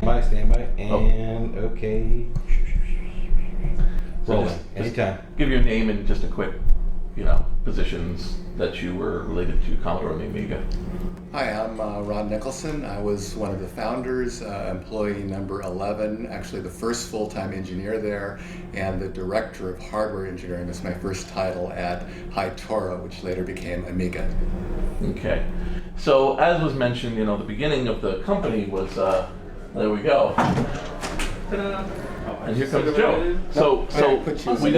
Stand by, and okay. Rolling. Anytime. Give your name and just a quick, positions that you were related to Commodore and the Amiga. Hi, I'm Ron Nicholson. I was one of the founders, employee number 11, actually the first full-time engineer there, and the director of hardware engineering was my first title at Toro, which later became Amiga. Okay. So as was mentioned, the beginning of the company was, there we go. And here comes Joe. So we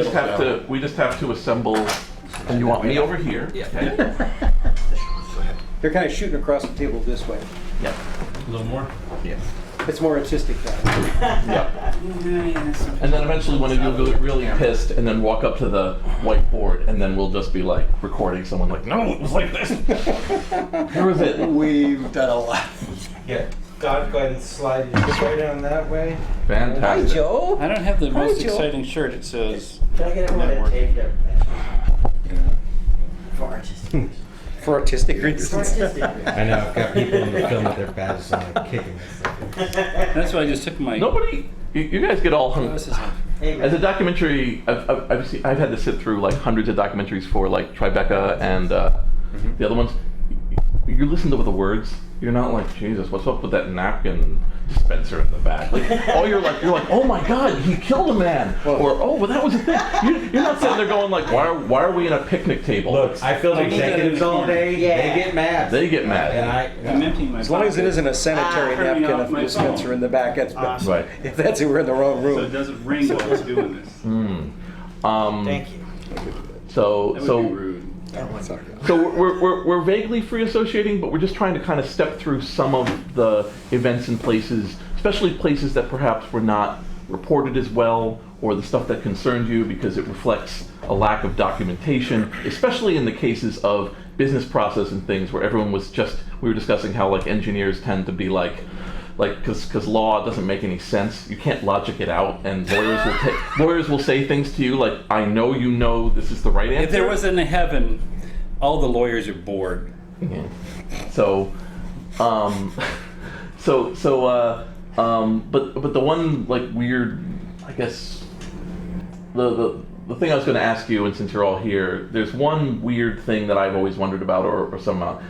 just have to assemble. And you want me over here? Yeah. Okay. They're kind of shooting across the table this way. Yep. A little more? Yes. It's more artistic that Yep. And then eventually one of you will get really pissed and then walk up to the whiteboard and then we'll just be like recording someone like, no, it was like this. Here was it. We've done a lot. Yeah. God, go ahead and slide your chair down that way. Fantastic. Hi, Joe. I don't have the most Joe. exciting shirt. It says Can I get everyone to take their for artistic For artistic For reasons. artistic I know, I've got people in the film with their badges on, like kicking us. that's why I just took my Nobody, you guys get all hung. glasses off. Hey, As a documentary, I've had to sit through like hundreds of documentaries for like Tribeca and the other ones. You listen to the words. You're not like, Jesus, what's up with that napkin dispenser in the back? Like, you're like, oh my God, he killed a man, or oh, well, that was a thing. You're not sitting there going like, why are we in a picnic table? Look, I film executives all day, Yeah. they get mad. They get mad. And I'm emptying my As long as it pocket, isn't a sanitary turn me napkin off of my dispenser phone. in the back, that's Awesome. Right. if that's it, we're in the wrong so it room. doesn't ring while it's doing this. Thank you. So That would be rude. So we're vaguely free associating, but we're just trying to kind of step through some of the events and places, especially places that perhaps were not reported as well, or the stuff that concerned you because it reflects a lack of documentation, especially in the cases of business process and things where everyone was just, we were discussing how like engineers tend to be like because law doesn't make any sense. You can't logic it out, and lawyers will say things to you like, I know you know this is the right answer. If there was a heaven, all the lawyers are bored. Yeah. So, but the one like weird, I guess, the thing I was going to ask you, and since you're all here, there's one weird thing that I've always wondered about, or somehow.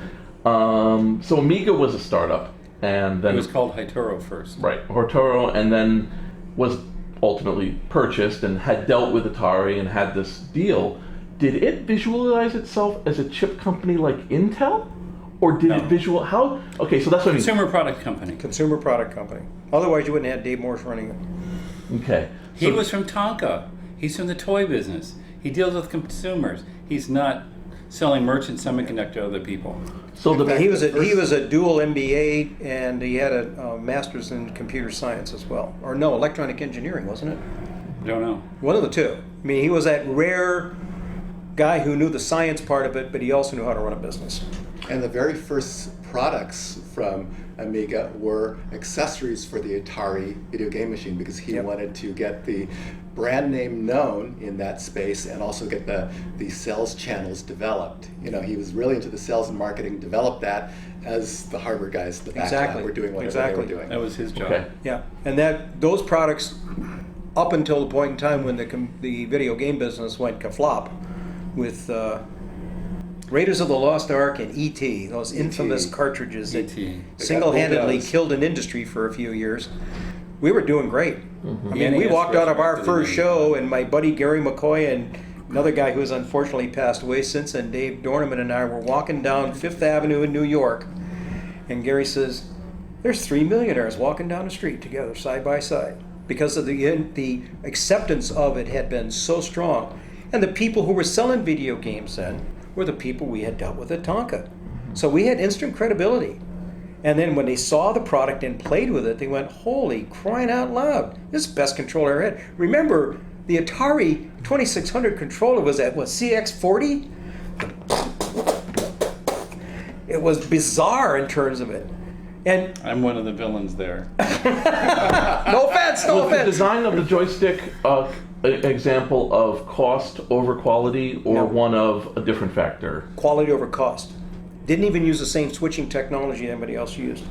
So Amiga was a startup, and then It was called Toro first. right, Toro, and then was ultimately purchased and had dealt with Atari and had this deal. Did it visualize itself as a chip company like Intel? Or did it how? Okay, so that's what I mean. Consumer product company. Consumer product company. Otherwise, you wouldn't have Dave Morse running it. Okay. He was from Tonka. He's from the toy business. He deals with consumers. He's not selling merchant semiconductor to other people. So the He was a dual MBA, and he had a master's in computer science as well. Or no, electronic engineering, wasn't it? Don't know. One of the two. I mean, he was that rare guy who knew the science part of it, but he also knew how to run a business. And the very first products from Amiga were accessories for the Atari video game machine because he wanted to get the brand name known in that space and also get the sales channels developed. He was really into the sales and marketing, developed that as the hardware guys in the back lab were doing whatever they were doing. That was his job. Okay. Yeah, and those products, up until the point in time when the video game business went kaflop, with Raiders of the Lost Ark and E.T., those infamous cartridges that E.T. single-handedly Windows. killed an industry for a few years. We were doing great. I mean, we NES walked out of our was first right show, and my buddy Gary McCoy and another guy who has unfortunately passed away since, and Dave Dorneman and I were walking down Fifth Avenue in New York, and Gary says, "There's 3 millionaires walking down the street together, side by side," because of the acceptance of it had been so strong. And the people who were selling video games then were the people we had dealt with at Tonka. So we had instant credibility. And then when they saw the product and played with it, they went, holy crying out loud, this is the best controller I ever had. Remember, the Atari 2600 controller was at, CX40? It was bizarre in terms of it. And I'm one of the villains there. no offense, no was the offense. design of the joystick example of cost over quality, or No. one of a different factor? Quality over cost. Didn't even use the same switching technology anybody else used.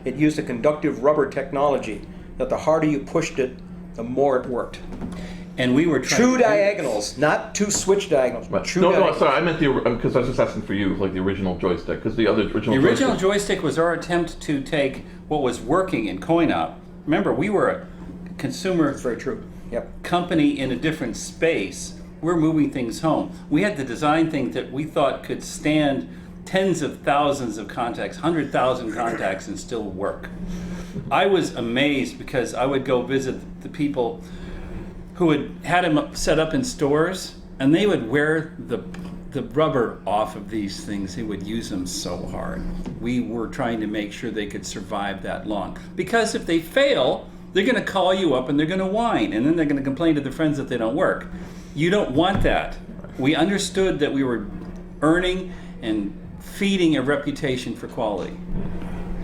It used a conductive rubber technology. that the harder you pushed it, the more it worked. And we were trying True diagonals, not two switch diagonals. Right. True No, diagonals. sorry, I meant because I was just asking for you, like the original joystick, because the original The original joystick. joystick was our attempt to take what was working in coin-op. Remember, we were a consumer That's very true. Yep. company in a different space. We're moving things home. We had to design things that we thought could stand tens of thousands of contacts, 100,000 contacts, and still work. I was amazed because I would go visit the people who had them set up in stores, and they would wear the rubber off of these things. They would use them so hard. We were trying to make sure they could survive that long. Because if they fail, they're going to call you up and they're going to whine, and then they're going to complain to their friends that they don't work. You don't want that. We understood that we were earning and feeding a reputation for quality.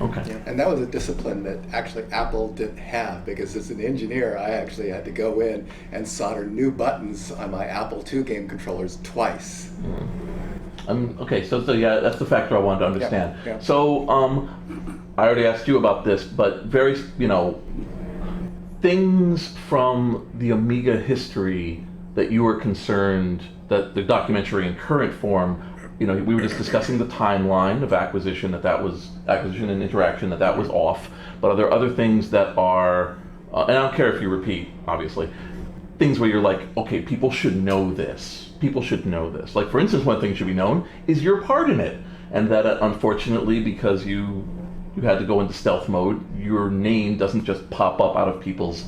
Okay. And that was a discipline that actually Apple didn't have, because as an engineer, I actually had to go in and solder new buttons on my Apple II game controllers twice. Okay, so yeah, that's the factor I wanted to understand. Yeah. So, I already asked you about this, but things from the Amiga history that you were concerned that the documentary in current form, we were just discussing the timeline of acquisition and interaction, that was off. But are there other things that are, and I don't care if you repeat, obviously, things where you're like, okay, people should know this. People should know this. Like, for instance, one thing should be known is your part in it. And that, unfortunately, because you had to go into stealth mode, your name doesn't just pop up out of people's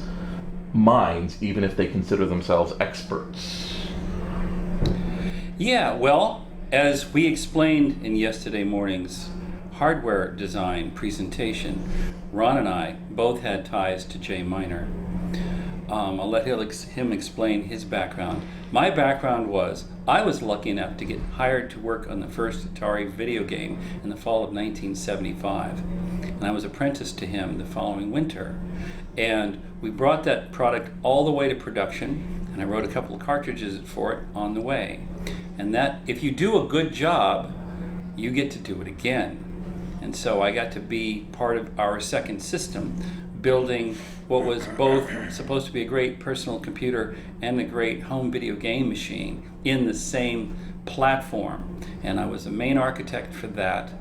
minds, even if they consider themselves experts. Yeah, well, as we explained in yesterday morning's hardware design presentation, Ron and I both had ties to Jay Miner. I'll let him explain his background. My background was, I was lucky enough to get hired to work on the first Atari video game in the fall of 1975. And I was apprenticed to him the following winter. And we brought that product all the way to production, and I wrote a couple of cartridges for it on the way. And that, if you do a good job, you get to do it again. And so I got to be part of our second system, building what was both supposed to be a great personal computer and a great home video game machine in the same platform. And I was the main architect for that.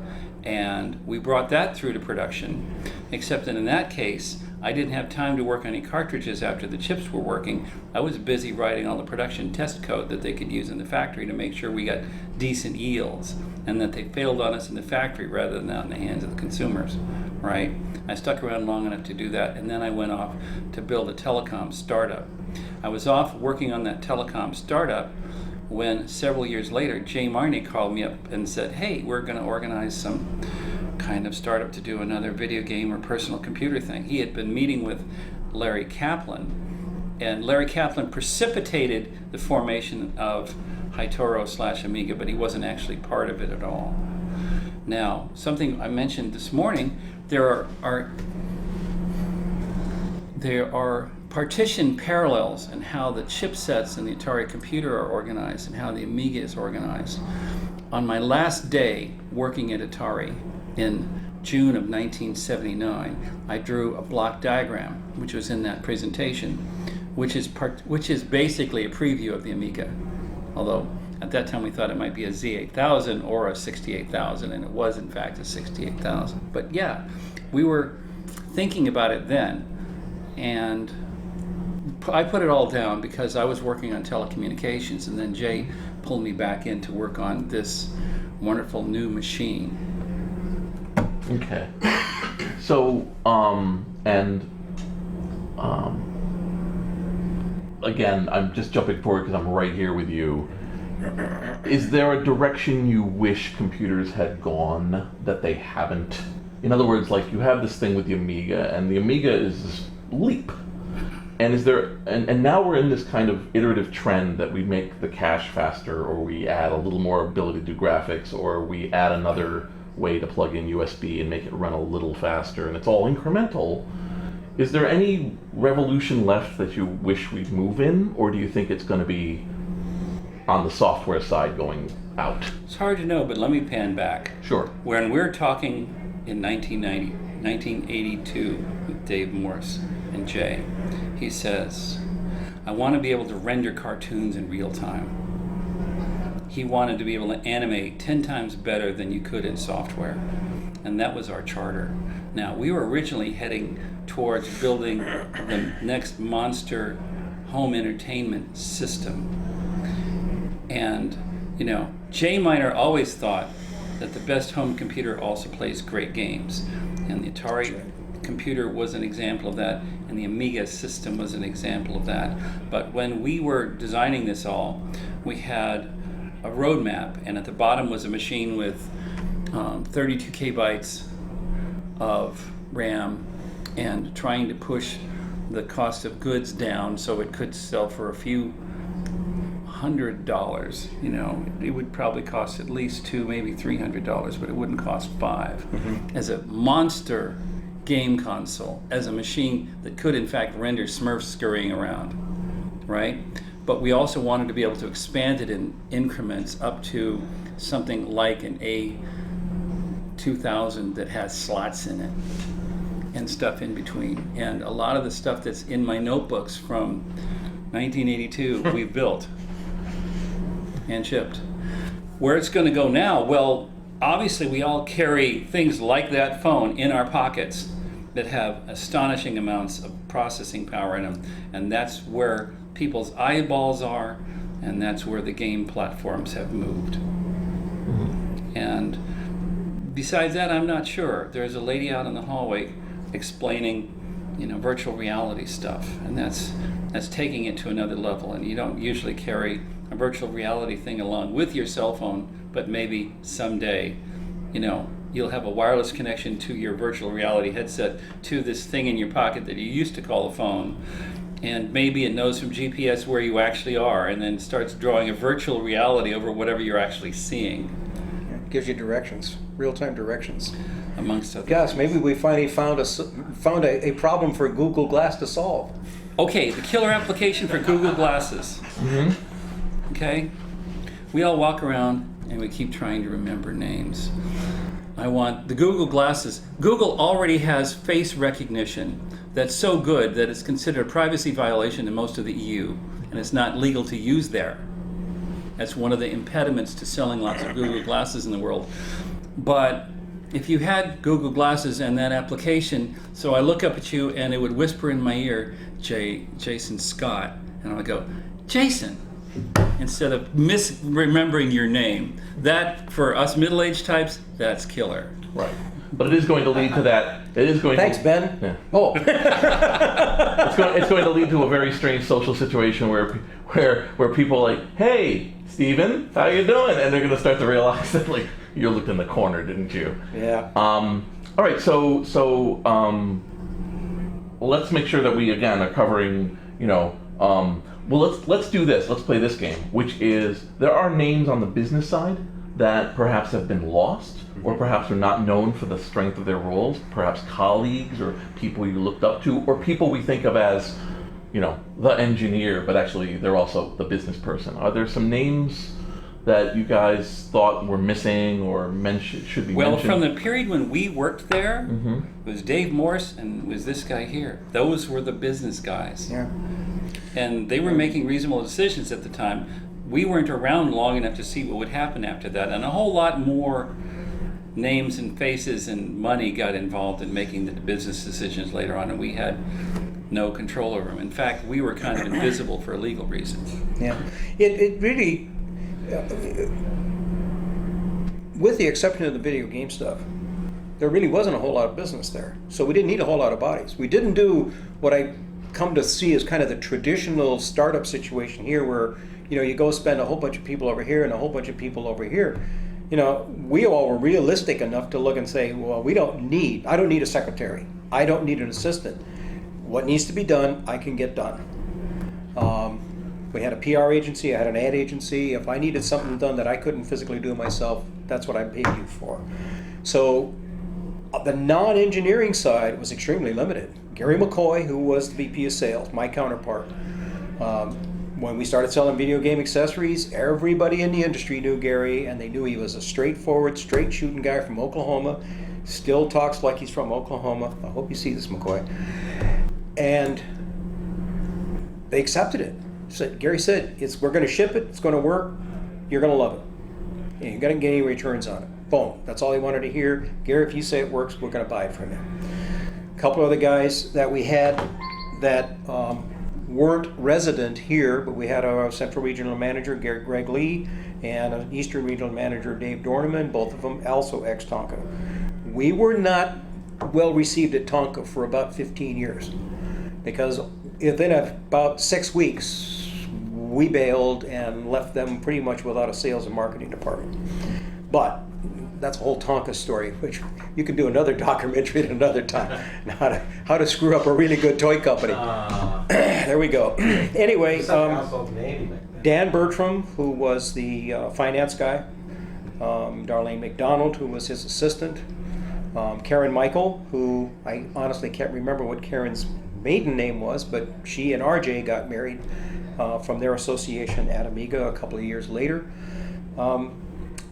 And we brought that through to production, except that in that case, I didn't have time to work on any cartridges after the chips were working. I was busy writing all the production test code that they could use in the factory to make sure we got decent yields and that they failed on us in the factory rather than out in the hands of the consumers, right? I stuck around long enough to do that, and then I went off to build a telecom startup. I was off working on that telecom startup when several years later, Jay Marney called me up and said, hey, we're going to organize some kind of startup to do another video game or personal computer thing. He had been meeting with Larry Kaplan, and Larry Kaplan precipitated the formation of Hitoro/Amiga, but he wasn't actually part of it at all. Now, something I mentioned this morning, there are partition parallels in how the chipsets in the Atari computer are organized and how the Amiga is organized. On my last day working at Atari in June of 1979, I drew a block diagram, which was in that presentation, which is basically a preview of the Amiga. Although at that time we thought it might be a Z8000 or a 68000, and it was in fact a 68000. But yeah, we were thinking about it then, and I put it all down because I was working on telecommunications, and then Jay pulled me back in to work on this wonderful new machine. Okay. So, again, I'm just jumping forward because I'm right here with you. Is there a direction you wish computers had gone that they haven't? In other words, like, you have this thing with the Amiga, and the Amiga is this leap. And is there, and now we're in this kind of iterative trend that we make the cache faster, or we add a little more ability to do graphics, or we add another way to plug in USB and make it run a little faster, and it's all incremental. Is there any revolution left that you wish we'd move in, or do you think it's going to be on the software side going out? It's hard to know, but let me pan back. Sure. When we're talking in 1982 with Dave Morse, and Jay. He says, I want to be able to render cartoons in real time. He wanted to be able to animate 10 times better than you could in software. And that was our charter. Now, we were originally heading towards building the next monster home entertainment system. And, you know, Jay Miner always thought that the best home computer also plays great games. And the Atari computer was an example of that, and the Amiga system was an example of that. But when we were designing this all, we had a roadmap, and at the bottom was a machine with 32 kbytes of RAM, and trying to push the cost of goods down so it could sell for a few $100. You know, it would probably cost at least $200, maybe $300, but it wouldn't cost $5. As a monster game console, as a machine that could in fact render Smurfs scurrying around, right? But we also wanted to be able to expand it in increments up to something like an A2000 that has slots in it and stuff in between. And a lot of the stuff that's in my notebooks from 1982 we've built and shipped. Where it's going to go now, well, obviously we all carry things like that phone in our pockets that have astonishing amounts of processing power in them, and that's where people's eyeballs are, and that's where the game platforms have moved. And besides that, I'm not sure. There's a lady out in the hallway explaining, you know, virtual reality stuff, and that's taking it to another level. And you don't usually carry a virtual reality thing along with your cell phone, but maybe someday, you know, you'll have a wireless connection to your virtual reality headset to this thing in your pocket that you used to call a phone, and maybe it knows from GPS where you actually are, and then starts drawing a virtual reality over whatever you're actually seeing. It gives you directions, real-time directions. Amongst other Gosh, things. maybe we finally found a problem for Google Glass to solve. Okay, the killer application for Google Glasses. Okay? We all walk around and we keep trying to remember names. I want the Google Glasses. Google already has face recognition that's so good that it's considered a privacy violation in most of the EU, and it's not legal to use there. That's one of the impediments to selling lots of Google Glasses in the world. But if you had Google Glasses and that application, so I look up at you and it would whisper in my ear, Jason Scott, and I would go, Jason, instead of misremembering your name. That, for us middle-aged types, that's killer. Right. But it is going to lead to that. It is going Thanks, to, Ben. Yeah. Oh. It's going to lead to a very strange social situation where people are like, hey, Steven, how you doing? And they're going to start to realize that, like, you looked in the corner, didn't you? Yeah. All right. So let's make sure that we again are covering. You know. Well, let's do this. Let's play this game, which is there are names on the business side that perhaps have been lost, or perhaps are not known for the strength of their roles. Perhaps colleagues or people you looked up to, or people we think of as, you know, the engineer, but actually they're also the business person. Are there some names that you guys thought were missing or should be mentioned? Well, from the period when we worked there, it was Dave Morse and it was this guy here. Those were the business guys. Yeah. And they were making reasonable decisions at the time. We weren't around long enough to see what would happen after that, and a whole lot more names and faces and money got involved in making the business decisions later on, and we had no control over them. In fact, we were kind of invisible for legal reasons. Yeah. It really, with the exception of the video game stuff, there really wasn't a whole lot of business there. So we didn't need a whole lot of bodies. We didn't do what I come to see as kind of the traditional startup situation here where, you know, you go spend a whole bunch of people over here and a whole bunch of people over here. You know, we all were realistic enough to look and say, well, I don't need a secretary. I don't need an assistant. What needs to be done, I can get done. We had a PR agency, I had an ad agency. If I needed something done that I couldn't physically do myself, that's what I paid you for. So the non-engineering side was extremely limited. Gary McCoy, who was the VP of sales, my counterpart. When we started selling video game accessories, everybody in the industry knew Gary, and they knew he was a straightforward, straight-shooting guy from Oklahoma. Still talks like he's from Oklahoma. I hope you see this, McCoy. And they accepted it. Gary said, we're going to ship it, it's going to work, you're going to love it. And you're going to get any returns on it. Boom. That's all he wanted to hear. Gary, if you say it works, we're going to buy it from you. A couple other guys that we had that weren't resident here, but we had our Central Regional Manager, Greg Lee, and an Eastern Regional Manager, Dave Dorneman, both of them also ex-Tonka. We were not well received at Tonka for about 15 years because within about 6 weeks, we bailed and left them pretty much without a sales and marketing department. But that's a whole Tonka story, which you can do another documentary at another time. How to screw up a really good toy company. There we go. Anyway, Dan Bertram, who was the finance guy, Darlene McDonald, who was his assistant, Karen Michael, who I honestly can't remember what Karen's maiden name was, but she and RJ got married from their association at Amiga a couple of years later.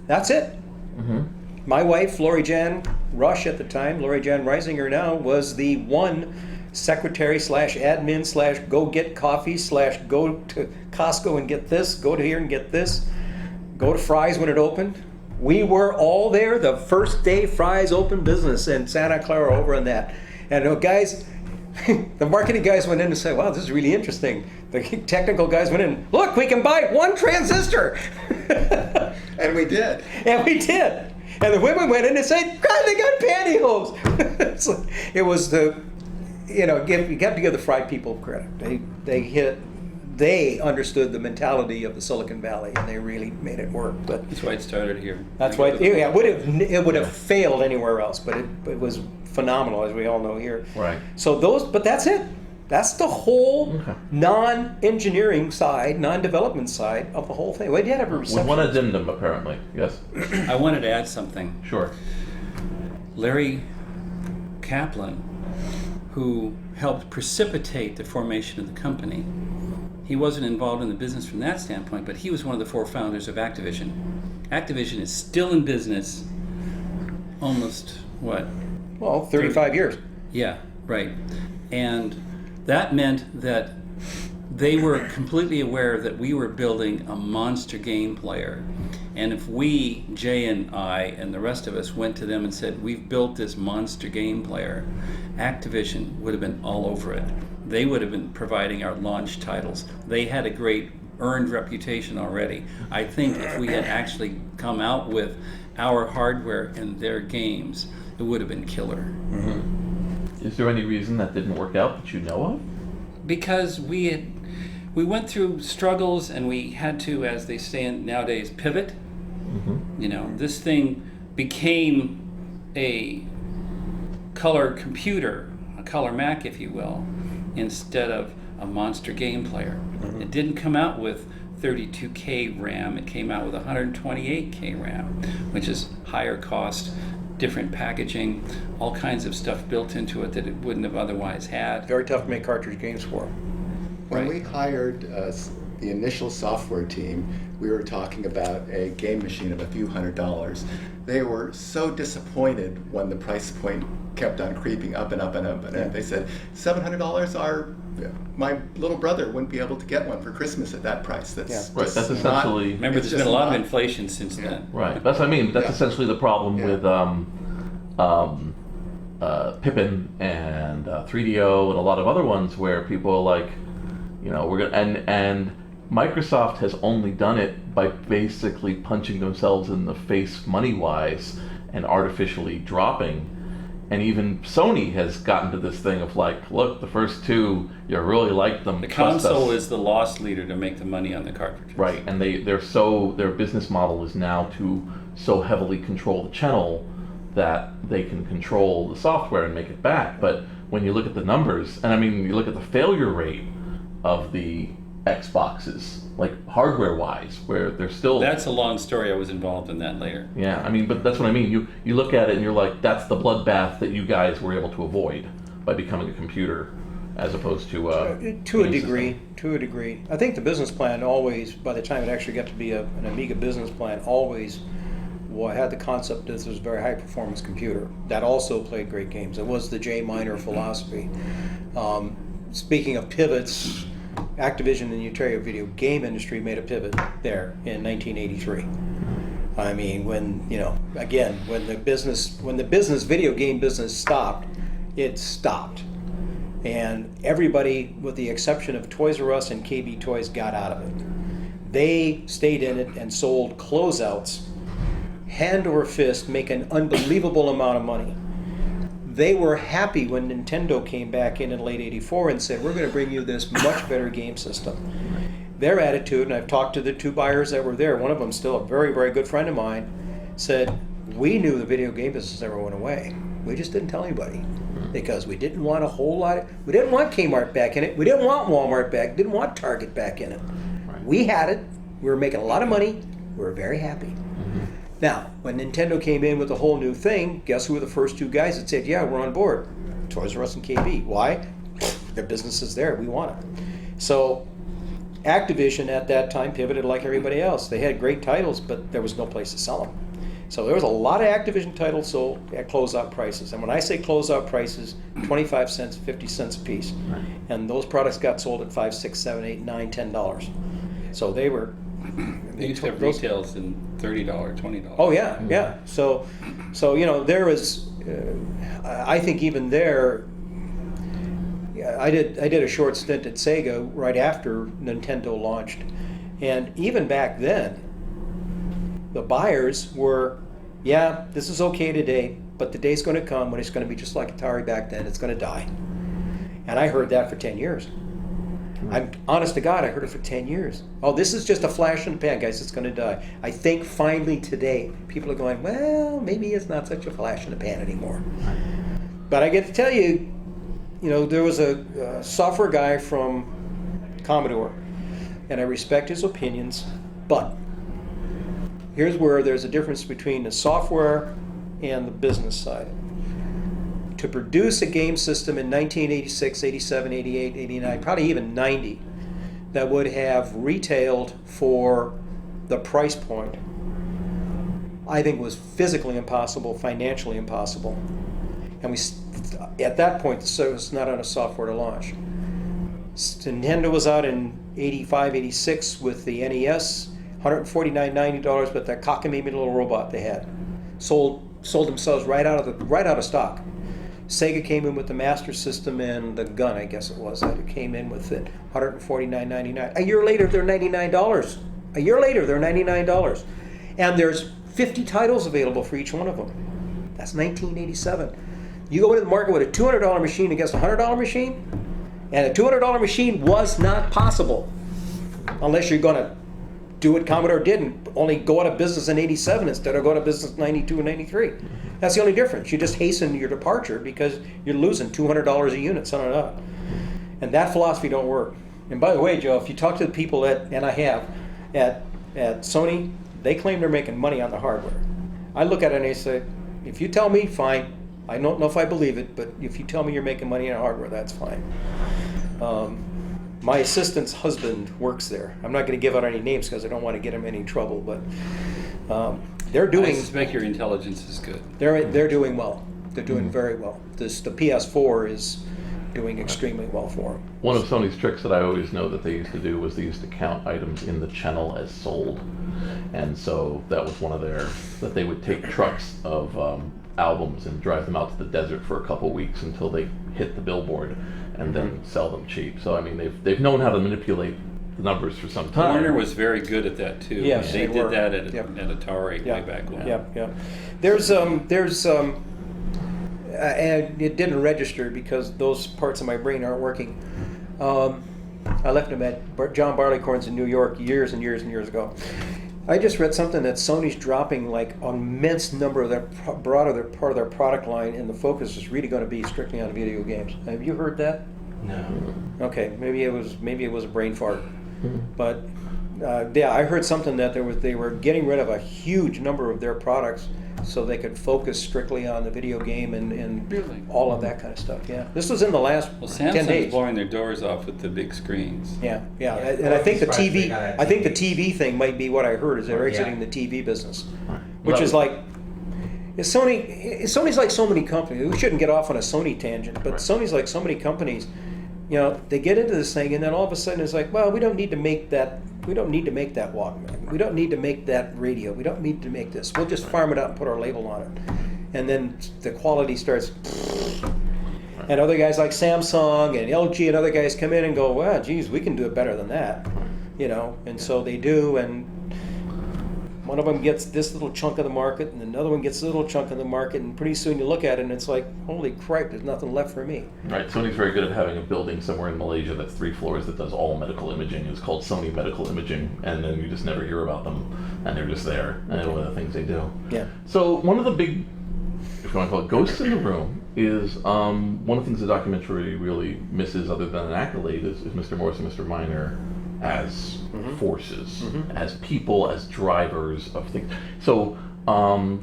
That's it. Mm-hmm. My wife, Lori Jan Rush at the time, Lori Jan Reisinger now, was the one secretary / admin / go get coffee / go to Costco and get this, go to here and get this, go to Fry's when it opened. We were all there the first day Fry's opened business in Santa Clara over on that. And guys, the marketing guys went in and said, wow, this is really interesting. The technical guys went in, look, we can buy one transistor. And we did. And we did. And the women went in and said, God, they got pantyhose. So it was you got to give the Fry people credit. They understood the mentality of the Silicon Valley, and they really made it work. But That's why it started here. that's why it would have failed anywhere else, but it was phenomenal, as we all know here. Right. So but that's it. That's the whole non-engineering side, non-development side of the whole thing. We did have a reception. With one addendum, apparently. Yes. I wanted to add something. Sure. Larry Kaplan, who helped precipitate the formation of the company, he wasn't involved in the business from that standpoint, but he was one of the 4 founders of Activision. Activision is still in business almost, what? Well, 35 years. Yeah, right. And that meant that they were completely aware that we were building a monster game player. And if we, Jay and I, and the rest of us went to them and said, we've built this monster game player, Activision would have been all over it. They would have been providing our launch titles. They had a great earned reputation already. I think if we had actually come out with our hardware and their games, it would have been killer. Mm-hmm. Is there any reason that didn't work out that you know of? Because we went through struggles and we had to, as they say nowadays, pivot. Mm-hmm. This thing became a color computer, a color Mac, if you will, instead of a monster game player. Mm-hmm. It didn't come out with 32K RAM, it came out with 128K RAM, which is higher cost, different packaging, all kinds of stuff built into it that it wouldn't have otherwise had. Very tough to make cartridge games for. When we hired the initial software team, we were talking about a game machine of a few $100s. They were so disappointed when the price point kept on creeping up and up and up and up. They said, $700 my little brother wouldn't be able to get one for Christmas at that price. That's right. That's essentially. Remember, there's been a lot of inflation since then. Right. That's what I mean. That's essentially the problem with Pippin and 3DO and a lot of other ones where people are like, we're gonna and Microsoft has only done it by basically punching themselves in the face money-wise and artificially dropping. And even Sony has gotten to this thing of like, look, the first 2, you really like them. The console is the loss leader to make the money on the cartridges. Right, and their business model is now to so heavily control the channel that they can control the software and make it back. But when you look at the numbers, and I mean, you look at the failure rate of the Xboxes, like hardware-wise, where they're still... That's a long story. I was involved in that later. Yeah, I mean, but that's what I mean. You look at it and you're like, that's the bloodbath that you guys were able to avoid by becoming a computer, as opposed to to a degree. I think the business plan always, by the time it actually got to be an Amiga business plan, always had the concept that this was a very high-performance computer that also played great games. It was the J minor philosophy. speaking of pivots, Activision and the entire video game industry made a pivot there in 1983. I mean, when when the business video game business stopped, it stopped, and everybody, with the exception of Toys R Us and KB Toys, got out of it. They stayed in it and sold closeouts, hand over fist, making an unbelievable amount of money. They were happy when Nintendo came back in late '84 and said, "We're going to bring you this much better game system." Their attitude, and I've talked to the two buyers that were there, one of them still a very, very good friend of mine, said, "We knew the video game business never went away. We just didn't tell anybody because we didn't want a whole lot we didn't want Kmart back in it. We didn't want Walmart back, didn't want Target back in it. We had it. We were making a lot of money. We were very happy." Now, when Nintendo came in with a whole new thing, guess who were the first two guys that said, "Yeah, we're on board"? Toys R Us and KB. Why? Their business is there. We want it. So Activision at that time pivoted like everybody else. They had great titles, but there was no place to sell them. So there was a lot of Activision titles sold at closeout prices. And when I say closeout prices, 25 cents, 50 cents a piece. And those products got sold at $5, $6, $7, $8, $9, $10. So they were... They used to have retails in $30, $20. Oh yeah, yeah. So there was. I think even there, I did a short stint at Sega right after Nintendo launched, and even back then, the buyers were, "Yeah, this is okay today, but the day's going to come when it's going to be just like Atari back then. It's going to die." And I heard that for 10 years. I'm honest to God, I heard it for 10 years. "Oh, this is just a flash in the pan, guys. It's going to die." I think finally today, people are going, "Well, maybe it's not such a flash in the pan anymore." But I get to tell you, there was a software guy from Commodore, and I respect his opinions, but here's where there's a difference between the software and the business side. To produce a game system in 1986, 87, 88, 89, probably even 90, that would have retailed for the price point, I think was physically impossible, financially impossible. And at that point, the service was not on a software to launch. Nintendo was out in 85, 86 with the NES, $149.90, but that cockamamie little robot they had. Sold themselves right out of stock. Sega came in with the Master System and the gun, I guess it was, that it came in with it, $149.99. A year later, they're $99. A year later, they're $99. And there's 50 titles available for each one of them. That's 1987. You go into the market with a $200 machine against a $100 machine, and a $200 machine was not possible unless you're going to do what Commodore did and only go out of business in 87 instead of go out of business in 92 and 93. That's the only difference. You just hasten your departure because you're losing $200 a unit selling it up. And that philosophy don't work. And by the way, Joe, if you talk to the people at Sony, they claim they're making money on the hardware. I look at it and I say, if you tell me, fine. I don't know if I believe it, but if you tell me you're making money on hardware, that's fine. My assistant's husband works there. I'm not going to give out any names because I don't want to get him in any trouble, but they're doing... I suspect your intelligence is good. They're doing well. They're doing very well. The PS4 is doing extremely well for them. One of Sony's tricks that I always know that they used to do was they used to count items in the channel as sold. And so that was one of that they would take trucks of albums and drive them out to the desert for a couple weeks until they hit the billboard and then sell them cheap. So I mean, they've known how to manipulate the numbers for some time. Warner was very good at that too. Yes, they did were. that at Atari Yeah. way back when. Yeah. There's and it didn't register because those parts of my brain aren't working. I left them at John Barleycorn's in New York years and years and years ago. I just read something that Sony's dropping like an immense number of their part of their product line, and the focus is really going to be strictly on video games. Have you heard that? No. Okay, maybe it was a brain fart, but yeah, I heard something that they were getting rid of a huge number of their products so they could focus strictly on the video game and Really? all of that kind of stuff. Yeah, this was in the last Well, 10 Samsung's days. blowing their doors off with the big screens. Yeah, Yeah. and I think the Surprised they TV. got a I think the TV. TV thing might be what I heard is they're Yeah. exiting the TV business, Right. which Well, is like. Sony's like so many companies. We shouldn't get off on a Sony tangent, but Right. Sony's like so many companies. they get into this thing, and then all of a sudden it's like, well, we don't need to make that. We don't need to make that Walkman. We don't need to make that radio. We don't need to make this. We'll just farm it out and put our label on it. And then the quality starts. And other guys like Samsung and LG and other guys come in and go, well, geez, we can do it better than that. And so they do, and one of them gets this little chunk of the market, and another one gets a little chunk of the market, and pretty soon you look at it and it's like, holy crap, there's nothing left for me. Right, Sony's very good at having a building somewhere in Malaysia that's 3 floors that does all medical imaging. It's called Sony Medical Imaging, and then you just never hear about them, and they're just there, and one of the things they do. Yeah. So one of the big, if you want to call it ghosts in the room, is one of the things the documentary really misses, other than an accolade, is Mr. Morris and Mr. Miner as forces, as people, as drivers of things. So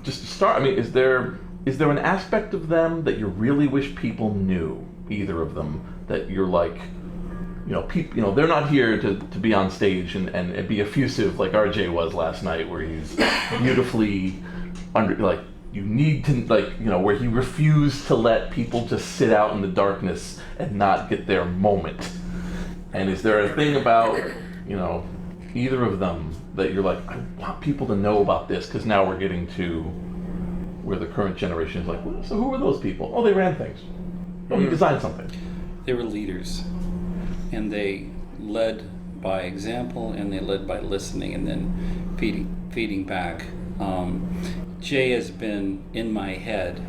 just to start, is there an aspect of them that you really wish people knew, either of them, that you're like, they're not here to be on stage and be effusive like RJ was last night, where he's beautifully you need to, where he refused to let people just sit out in the darkness and not get their moment. And is there a thing about, either of them that you're like, I want people to know about this, because now we're getting to where the current generation is like, well, so who were those people? Oh, they ran things. Oh, you designed something. They were leaders, and they led by example, and they led by listening, and then feeding back. Jay has been in my head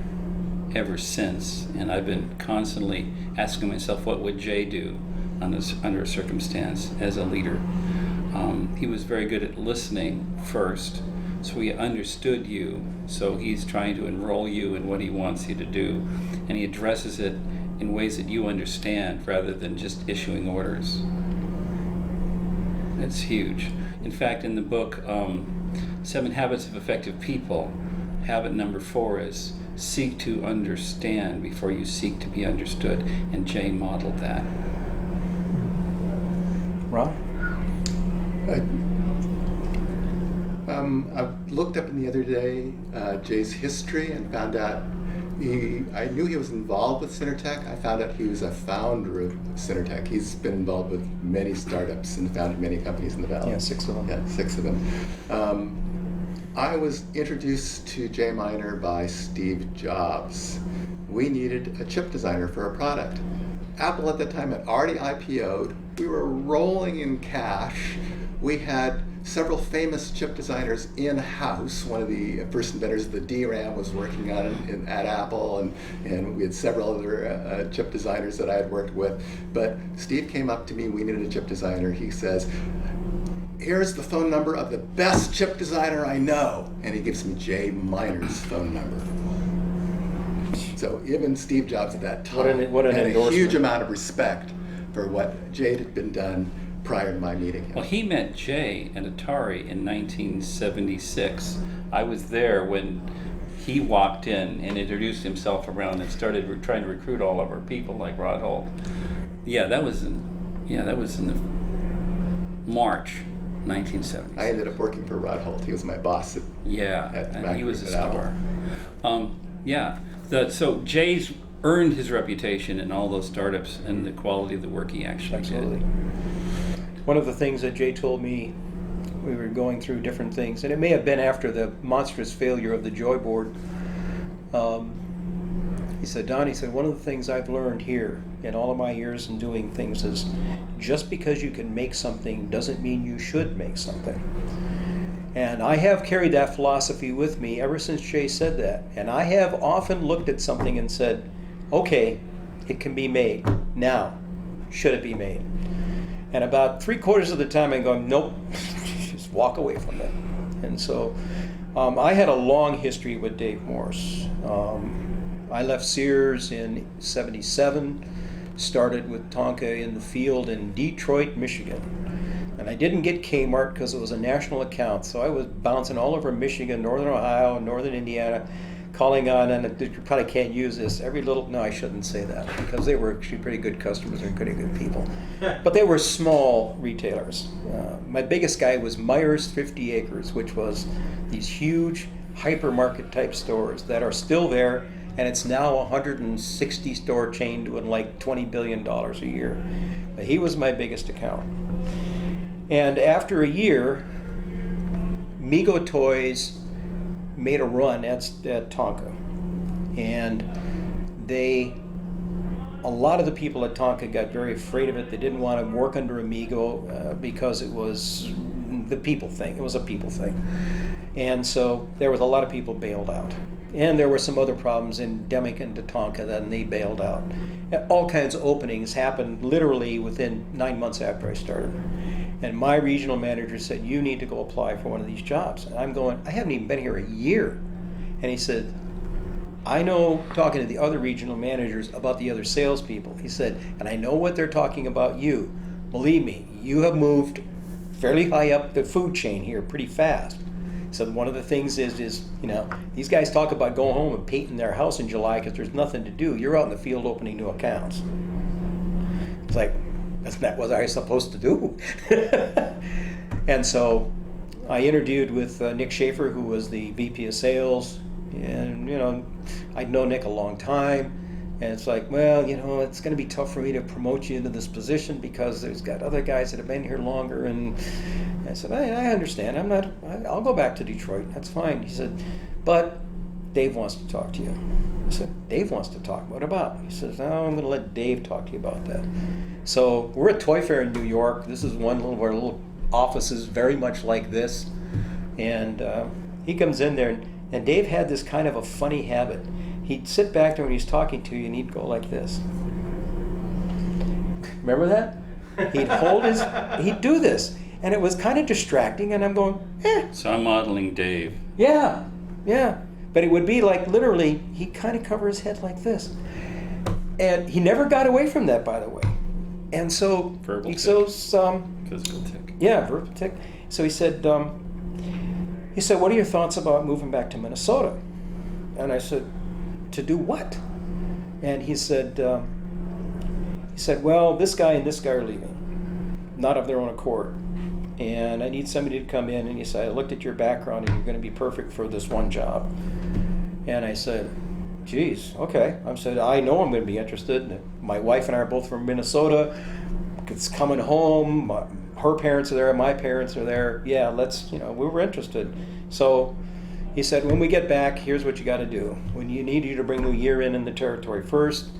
ever since, and I've been constantly asking myself, what would Jay do under a circumstance as a leader? He was very good at listening first, so he understood you, so he's trying to enroll you in what he wants you to do, and he addresses it in ways that you understand rather than just issuing orders. It's huge. In fact, in the book, 7 Habits of Effective People, habit number 4 is seek to understand before you seek to be understood, and Jay modeled that. Ron? I looked up the other day Jay's history and found out I knew he was involved with Cinertech. I found out he was a founder of Cinertech. He's been involved with many startups and founded many companies in the Valley. Yeah, 6 of them. Yeah, 6 of them. I was introduced to Jay Miner by Steve Jobs. We needed a chip designer for a product. Apple at the time had already IPO'd. We were rolling in cash. We had several famous chip designers in-house. One of the first inventors of the DRAM was working on it at Apple, and we had several other chip designers that I had worked with. But Steve came up to me, we needed a chip designer. He says, here's the phone number of the best chip designer I know. And he gives me Jay Miner's phone number. So even Steve Jobs at that time what an had a endorsement. huge amount of respect for what Jay had been done prior to my meeting him. Well, he met Jay at Atari in 1976. I was there when he walked in and introduced himself around and started trying to recruit all of our people like Rod Holt. That was in the March 1970s. I ended up working for Rod Holt. He was my boss at and he was a Mac Group star. So Jay's earned his reputation in all those startups and the quality of the work he actually Absolutely. did. One of the things that Jay told me, we were going through different things, and it may have been after the monstrous failure of the Joy Board. He said, Don, one of the things I've learned here in all of my years in doing things is just because you can make something doesn't mean you should make something. And I have carried that philosophy with me ever since Jay said that. And I have often looked at something and said, okay, it can be made. Now, should it be made? And about 3/4 of the time I go, nope, just walk away from it. And so I had a long history with Dave Morse. I left Sears in '77, started with Tonka in the field in Detroit, Michigan. And I didn't get Kmart because it was a national account, so I was bouncing all over Michigan, Northern Ohio, Northern Indiana, calling on, and you probably can't use this, no, I shouldn't say that, because they were actually pretty good customers and pretty good people. But they were small retailers. My biggest guy was Meyer's 50 Acres, which was these huge hypermarket type stores that are still there and it's now a 160 store chain doing like $20 billion a year. But he was my biggest account. And after a year, Mego Toys made a run at Tonka. And a lot of the people at Tonka got very afraid of it. They didn't want to work under Amigo because it was the people thing. It was a people thing. And so there was a lot of people bailed out. And there were some other problems endemic into Tonka, then they bailed out. All kinds of openings happened literally within 9 months after I started. And my regional manager said, you need to go apply for one of these jobs. And I'm going, I haven't even been here a year. And he said, I know, talking to the other regional managers about the other salespeople, he said, and I know what they're talking about you. Believe me, you have moved fairly high up the food chain here pretty fast. So one of the things is these guys talk about going home and painting their house in July because there's nothing to do. You're out in the field opening new accounts. It's like, that's not what I was supposed to do. And so I interviewed with Nick Schaefer, who was the VP of sales. And, I'd known Nick a long time. And it's like, well, it's going to be tough for me to promote you into this position because there's got other guys that have been here longer. And I said, I understand. I'll go back to Detroit. That's fine. He said, but Dave wants to talk to you. I said, Dave wants to talk. What about? He says, no, I'm going to let Dave talk to you about that. So we're at Toy Fair in New York. This is one of our little offices, very much like this. And he comes in there, and Dave had this kind of a funny habit. He'd sit back there when he's talking to you, and he'd go like this. Remember that? He'd do this. And it was kind of distracting, and I'm going, So I'm modeling Dave. Yeah. But it would be like literally, he'd kind of cover his head like this. And he never got away from that, by the way. And so, Verbal tick. Physical tick. Yeah, verbal tick. So he said, what are your thoughts about moving back to Minnesota? And I said, to do what? And he said, well, this guy and this guy are leaving, not of their own accord. And I need somebody to come in. And he said, I looked at your background and you're going to be perfect for this one job. And I said, geez, okay. I said, I know I'm going to be interested. My wife and I are both from Minnesota. It's coming home. Her parents are there. My parents are there. Yeah, we were interested. So he said, when we get back, here's what you got to do. When you need you to bring a year in the territory first,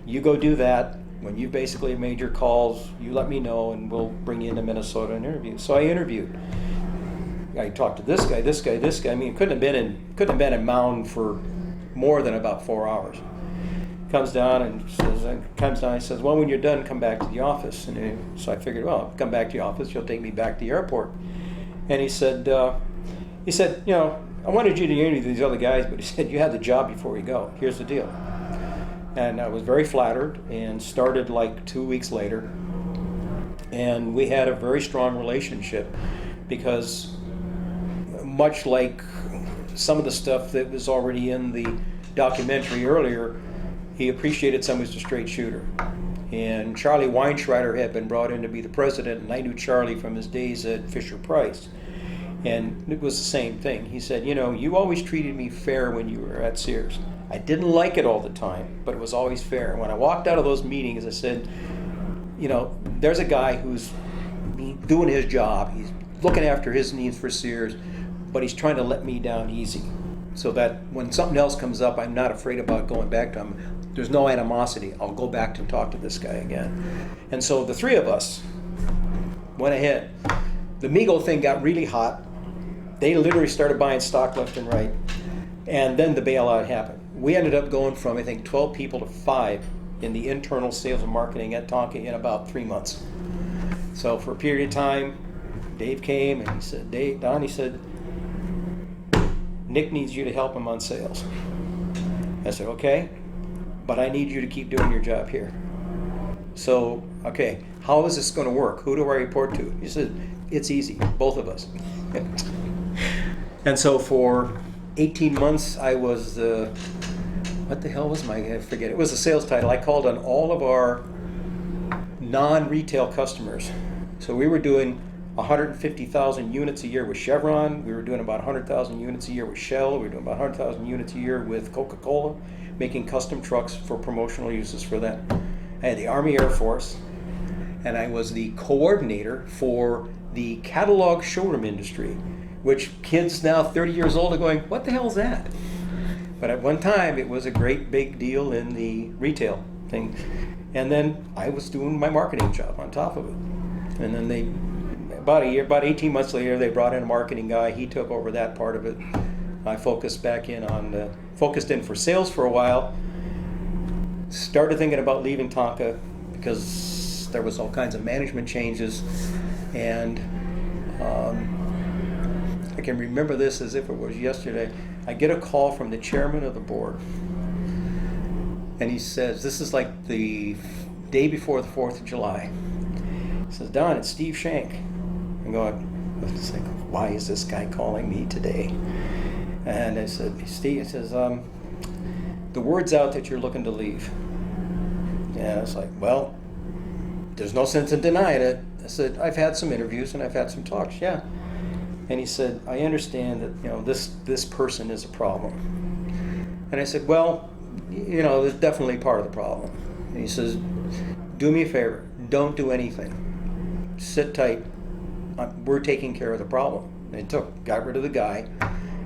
you go do that. When you basically made your calls, you let me know, and we'll bring you into Minnesota and interview. So I interviewed. I talked to this guy, this guy, this guy. I mean, it couldn't have been in Mound for more than about 4 hours. Comes down and says, well, when you're done, come back to the office. And so I figured, well, I'll come back to the office. You'll take me back to the airport. And he said, I wanted you to interview these other guys, but he said, you have the job before you go. Here's the deal. And I was very flattered and started like 2 weeks later. And we had a very strong relationship because much like some of the stuff that was already in the documentary earlier, he appreciated someone who's a straight shooter. And Charlie Weinschreider had been brought in to be the president, and I knew Charlie from his days at Fisher-Price. And it was the same thing. He said, you always treated me fair when you were at Sears. I didn't like it all the time, but it was always fair. And when I walked out of those meetings, I said, there's a guy who's doing his job. He's looking after his needs for Sears, but he's trying to let me down easy so that when something else comes up, I'm not afraid about going back to him. There's no animosity. I'll go back and talk to this guy again. And so the three of us went ahead. The Mego thing got really hot. They literally started buying stock left and right. And then the bailout happened. We ended up going from, I think, 12 people to 5 in the internal sales and marketing at Tonka in about 3 months. So for a period of time, Dave came and he said, Don, he said, Nick needs you to help him on sales. I said, okay, but I need you to keep doing your job here. So, okay, how is this going to work? Who do I report to? He said, it's easy, both of us. And so for 18 months, I was what the hell was I forget. It was a sales title. I called on all of our non-retail customers. So we were doing 150,000 units a year with Chevron. We were doing about 100,000 units a year with Shell. We were doing about 100,000 units a year with Coca-Cola. making custom trucks for promotional uses for that. I had the Army Air Force, and I was the coordinator for the catalog showroom industry, which kids now 30 years old are going, what the hell is that? But at one time, it was a great big deal in the retail thing. And then I was doing my marketing job on top of it. And then about 18 months later, they brought in a marketing guy. He took over that part of it. I focused in for sales for a while. Started thinking about leaving Tonka because there was all kinds of management changes. And I can remember this as if it was yesterday. I get a call from the chairman of the board. And he says, this is like the day before the 4th of July. He says, Don, it's Steve Shank. I'm going, it's like, why is this guy calling me today? And I said, Steve, he says, the word's out that you're looking to leave. And I was like, well, there's no sense in denying it. I said, I've had some interviews and I've had some talks, yeah. And he said, I understand that, this person is a problem. And I said, well, there's definitely part of the problem. And he says, do me a favor, don't do anything. Sit tight. We're taking care of the problem. And they got rid of the guy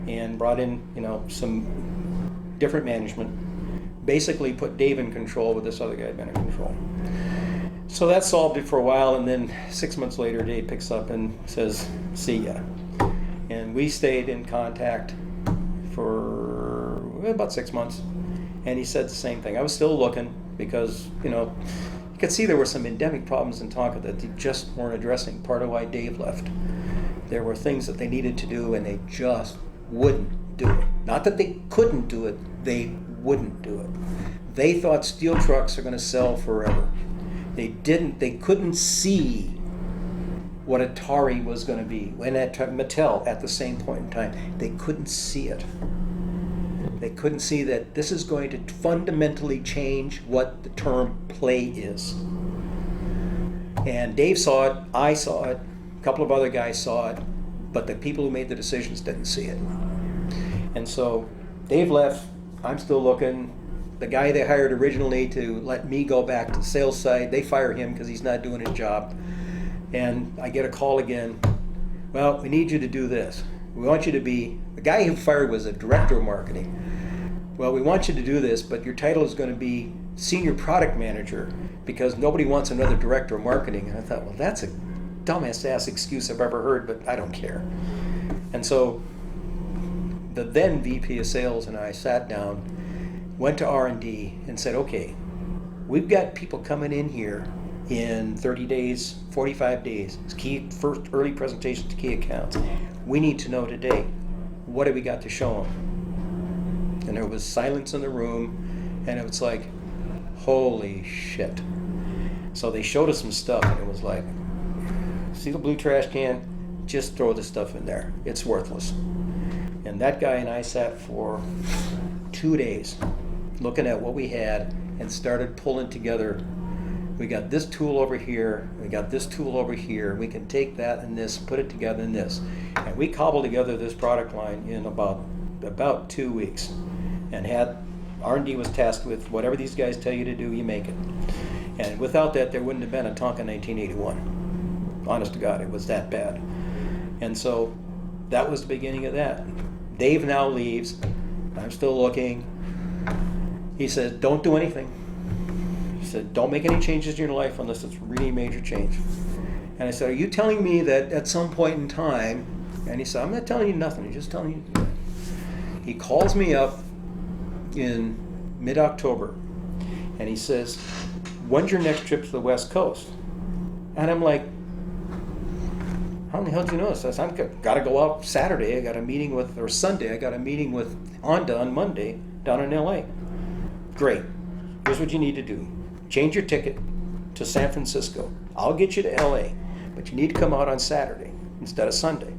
and brought in, some different management. Basically put Dave in control with this other guy had been in control. So that solved it for a while, and then 6 months later, Dave picks up and says, see ya. And we stayed in contact for about 6 months. And he said the same thing. I was still looking because, you could see there were some endemic problems in Tonka that they just weren't addressing. Part of why Dave left. There were things that they needed to do and they just wouldn't do it. Not that they couldn't do it, they wouldn't do it. They thought steel trucks are going to sell forever. They couldn't see what Atari was going to be. And at Mattel, at the same point in time, they couldn't see it. They couldn't see that this is going to fundamentally change what the term play is. And Dave saw it, I saw it, a couple of other guys saw it, but the people who made the decisions didn't see it. And so Dave left, I'm still looking. The guy they hired originally to let me go back to the sales side, they fire him because he's not doing his job. And I get a call again. Well, we need you to do this. We want you to be, the guy who fired was a director of marketing. Well, we want you to do this, but your title is going to be senior product manager because nobody wants another director of marketing. And I thought, well, that's a dumbass ass excuse I've ever heard, but I don't care. And so the then VP of sales and I sat down, went to R&D and said, okay, we've got people coming in here in 30 days, 45 days, first early presentation to key accounts. We need to know today, what have we got to show them? And there was silence in the room, and it was like, holy shit. So they showed us some stuff, and it was like, see the blue trash can? Just throw the stuff in there. It's worthless. And that guy and I sat for 2 days looking at what we had and started pulling together. We got this tool over here, we got this tool over here, we can take that and this, put it together in this. And we cobbled together this product line in about 2 weeks. And R&D was tasked with whatever these guys tell you to do, you make it. And without that, there wouldn't have been a Tonka 1981. Honest to God, it was that bad. And so that was the beginning of that. Dave now leaves, I'm still looking. He said, don't do anything. He said, don't make any changes in your life unless it's really major change. And I said, are you telling me that at some point in time, and he said, I'm not telling you nothing, I'm just telling you. He calls me up in mid-October, and he says, when's your next trip to the West Coast? And I'm like, how in the hell did you know this? I said, I've got to go out Saturday, I got a meeting or Sunday, I got a meeting with Honda on Monday down in LA. Great, here's what you need to do. Change your ticket to San Francisco. I'll get you to LA, but you need to come out on Saturday instead of Sunday.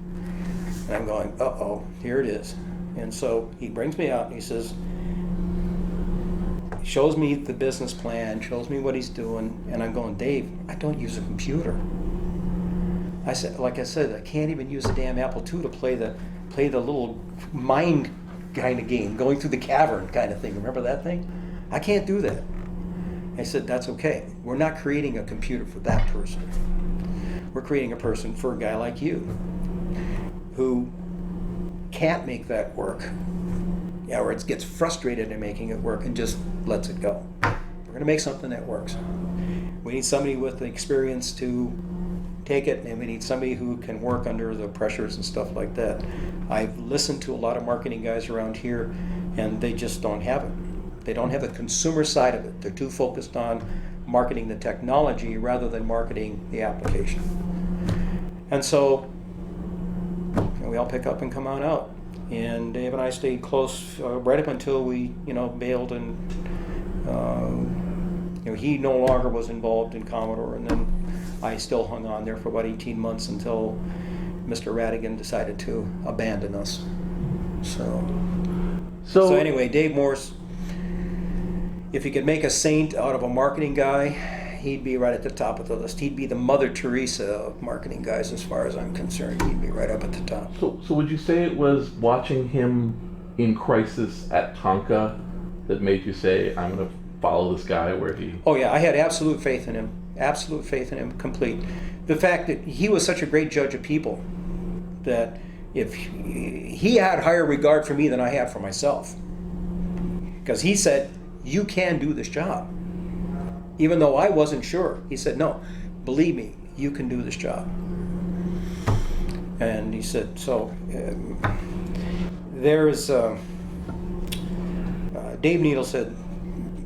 And I'm going, uh-oh, here it is. And so he brings me out and he says, shows me the business plan, shows me what he's doing, and I'm going, Dave, I don't use a computer. I said, I can't even use a damn Apple II to play the little mind kind of game, going through the cavern kind of thing. Remember that thing? I can't do that. I said, that's okay. We're not creating a computer for that person. We're creating a person for a guy like you who can't make that work. Yeah, or it gets frustrated in making it work and just lets it go. We're going to make something that works. We need somebody with the experience to take it, and we need somebody who can work under the pressures and stuff like that. I've listened to a lot of marketing guys around here, and they just don't have it. They don't have the consumer side of it. They're too focused on marketing the technology rather than marketing the application. And so we all pick up and come on out. And Dave and I stayed close right up until we, bailed, and he no longer was involved in Commodore, and then I still hung on there for about 18 months until Mr. Radigan decided to abandon us. So anyway, Dave Morse, if he could make a saint out of a marketing guy, he'd be right at the top of the list. He'd be the Mother Teresa of marketing guys as far as I'm concerned. He'd be right up at the top. So would you say it was watching him in crisis at Tonka that made you say, I'm going to follow this guy where he... Oh yeah, I had absolute faith in him. Absolute faith in him, complete. The fact that he was such a great judge of people that if he had higher regard for me than I had for myself. Because he said, you can do this job. Even though I wasn't sure. He said, no, believe me, you can do this job. And he said, so there's, Dave Needle said,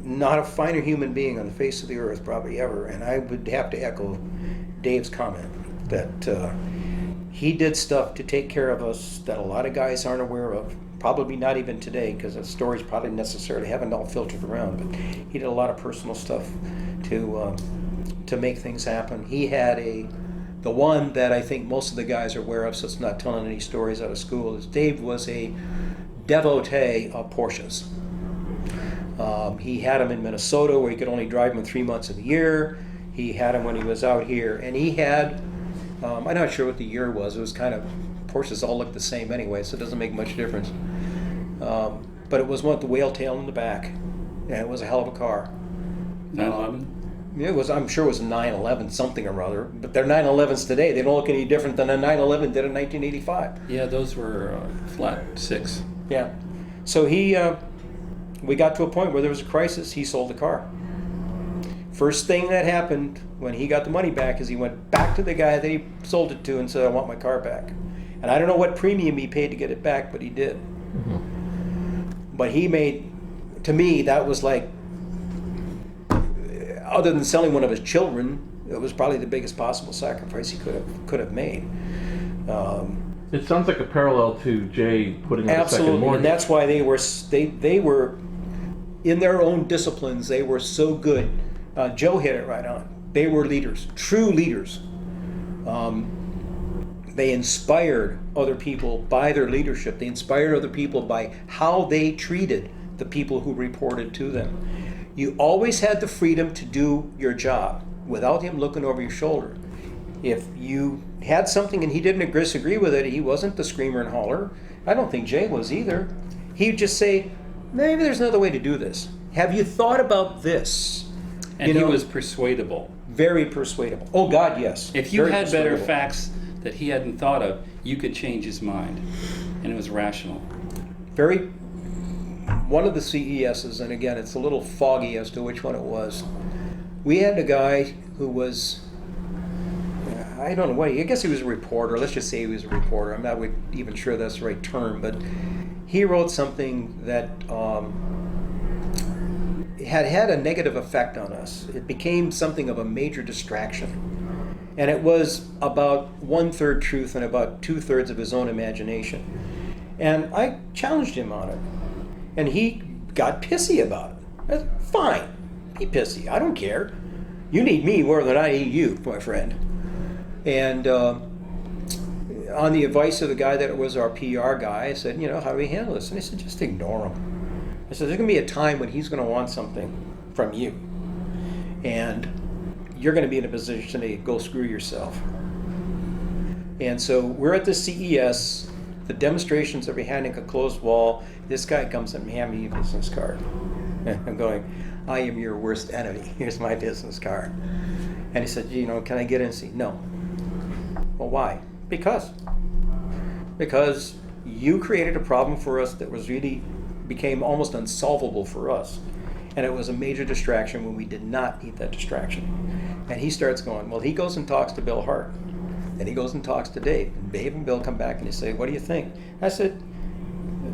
not a finer human being on the face of the earth probably ever. And I would have to echo Dave's comment that he did stuff to take care of us that a lot of guys aren't aware of. Probably not even today, because the stories probably necessarily haven't all filtered around. But he did a lot of personal stuff to make things happen. He had the one that I think most of the guys are aware of, so it's not telling any stories out of school, is Dave was a devotee of Porsches. He had them in Minnesota where he could only drive them 3 months of the year. He had them when he was out here. And he had, I'm not sure what the year was. It was kind of, Porsches all look the same anyway, so it doesn't make much difference. But it was one with the whale tail in the back. And it was a hell of a car. 911? It was, I'm sure it was a 911 something or other. But they're 911s today. They don't look any different than a 911 did in 1985. Yeah, those were flat 6. Yeah. So we got to a point where there was a crisis. He sold the car. First thing that happened when he got the money back is he went back to the guy that he sold it to and said, I want my car back. And I don't know what premium he paid to get it back, but he did. Mm-hmm. But he made, to me, that was like, other than selling one of his children, it was probably the biggest possible sacrifice he could have made. It sounds like a parallel to Jay putting up a second Absolutely, mortgage. and that's why they were in their own disciplines. They were so good. Joe hit it right on. They were leaders, true leaders. They inspired other people by their leadership. They inspired other people by how they treated the people who reported to them. You always had the freedom to do your job without him looking over your shoulder. If you had something and he didn't disagree with it, he wasn't the screamer and holler. I don't think Jay was either. He'd just say, maybe there's another way to do this. Have you thought about this? And he was persuadable. Very persuadable. Oh, God, yes. If you Very had better persuadable. facts that he hadn't thought of, you could change his mind. And it was rational. One of the CESs, and again, it's a little foggy as to which one it was. We had a guy who was, I don't know what, I guess he was a reporter. Let's just say he was a reporter. I'm not even sure that's the right term, but he wrote something that had a negative effect on us. It became something of a major distraction. And it was about 1/3 truth and about 2/3 of his own imagination. And I challenged him on it. And he got pissy about it. I said, fine, be pissy. I don't care. You need me more than I need you, my friend. And on the advice of the guy that was our PR guy, I said, how do we handle this? And he said, just ignore him. I said, there's going to be a time when he's going to want something from you. And you're going to be in a position to go screw yourself. And so we're at the CES. the demonstrations are behind a closed wall. This guy comes and hands me a business card. I'm going, I am your worst enemy. Here's my business card. And he said, you know, can I get in and see? No. Well, why? Because you created a problem for us that was really became almost unsolvable for us. And it was a major distraction when we did not need that distraction. And he starts going, well, he goes and talks to Bill Hart. And he goes and talks to Dave. And Dave and Bill come back and they say, what do you think? I said,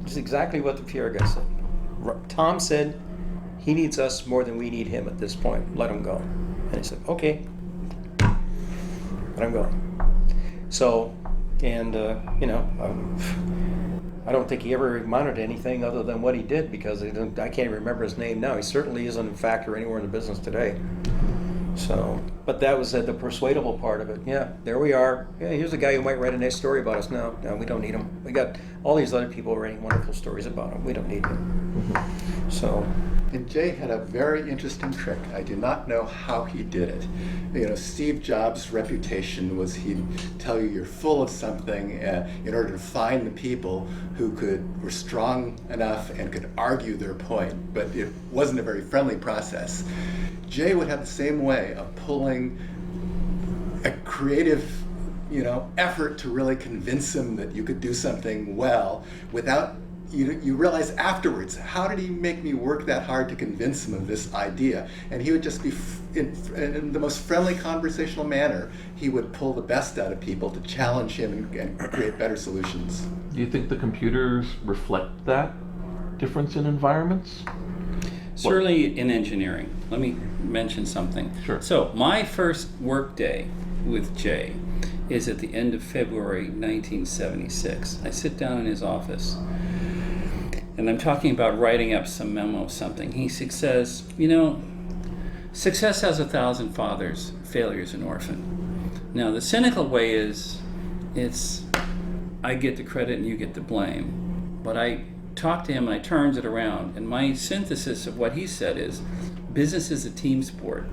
it's exactly what the PR guy said. Tom said, he needs us more than we need him at this point. Let him go. And he said, okay. Let him go. So, and, you know, I don't think he ever monitored anything other than what he did, because I can't even remember his name now. He certainly isn't a factor anywhere in the business today. So, but that was the persuadable part of it. Yeah, there we are. Yeah, here's a guy who might write a nice story about us. No, we don't need him. We got all these other people writing wonderful stories about him. We don't need him. So. And Jay had a very interesting trick. I do not know how he did it. You know, Steve Jobs' reputation was he'd tell you you're full of something in order to find the people who were strong enough and could argue their point, but it wasn't a very friendly process. Jay would have the same way of pulling a creative, you know, effort to really convince him that you could do something well without. You realize afterwards, how did he make me work that hard to convince him of this idea? And he would just be, in the most friendly conversational manner, he would pull the best out of people to challenge him and create better solutions. Do you think the computers reflect that difference in environments? Certainly in engineering. Let me mention something. Sure. So my first work day with Jay is at the end of February 1976. I sit down in his office, and I'm talking about writing up some memo, something. He says, you know, success has 1,000 fathers, failure's an orphan. Now, the cynical way is, I get the credit and you get the blame. But I talked to him and I turned it around, and my synthesis of what he said is, business is a team sport.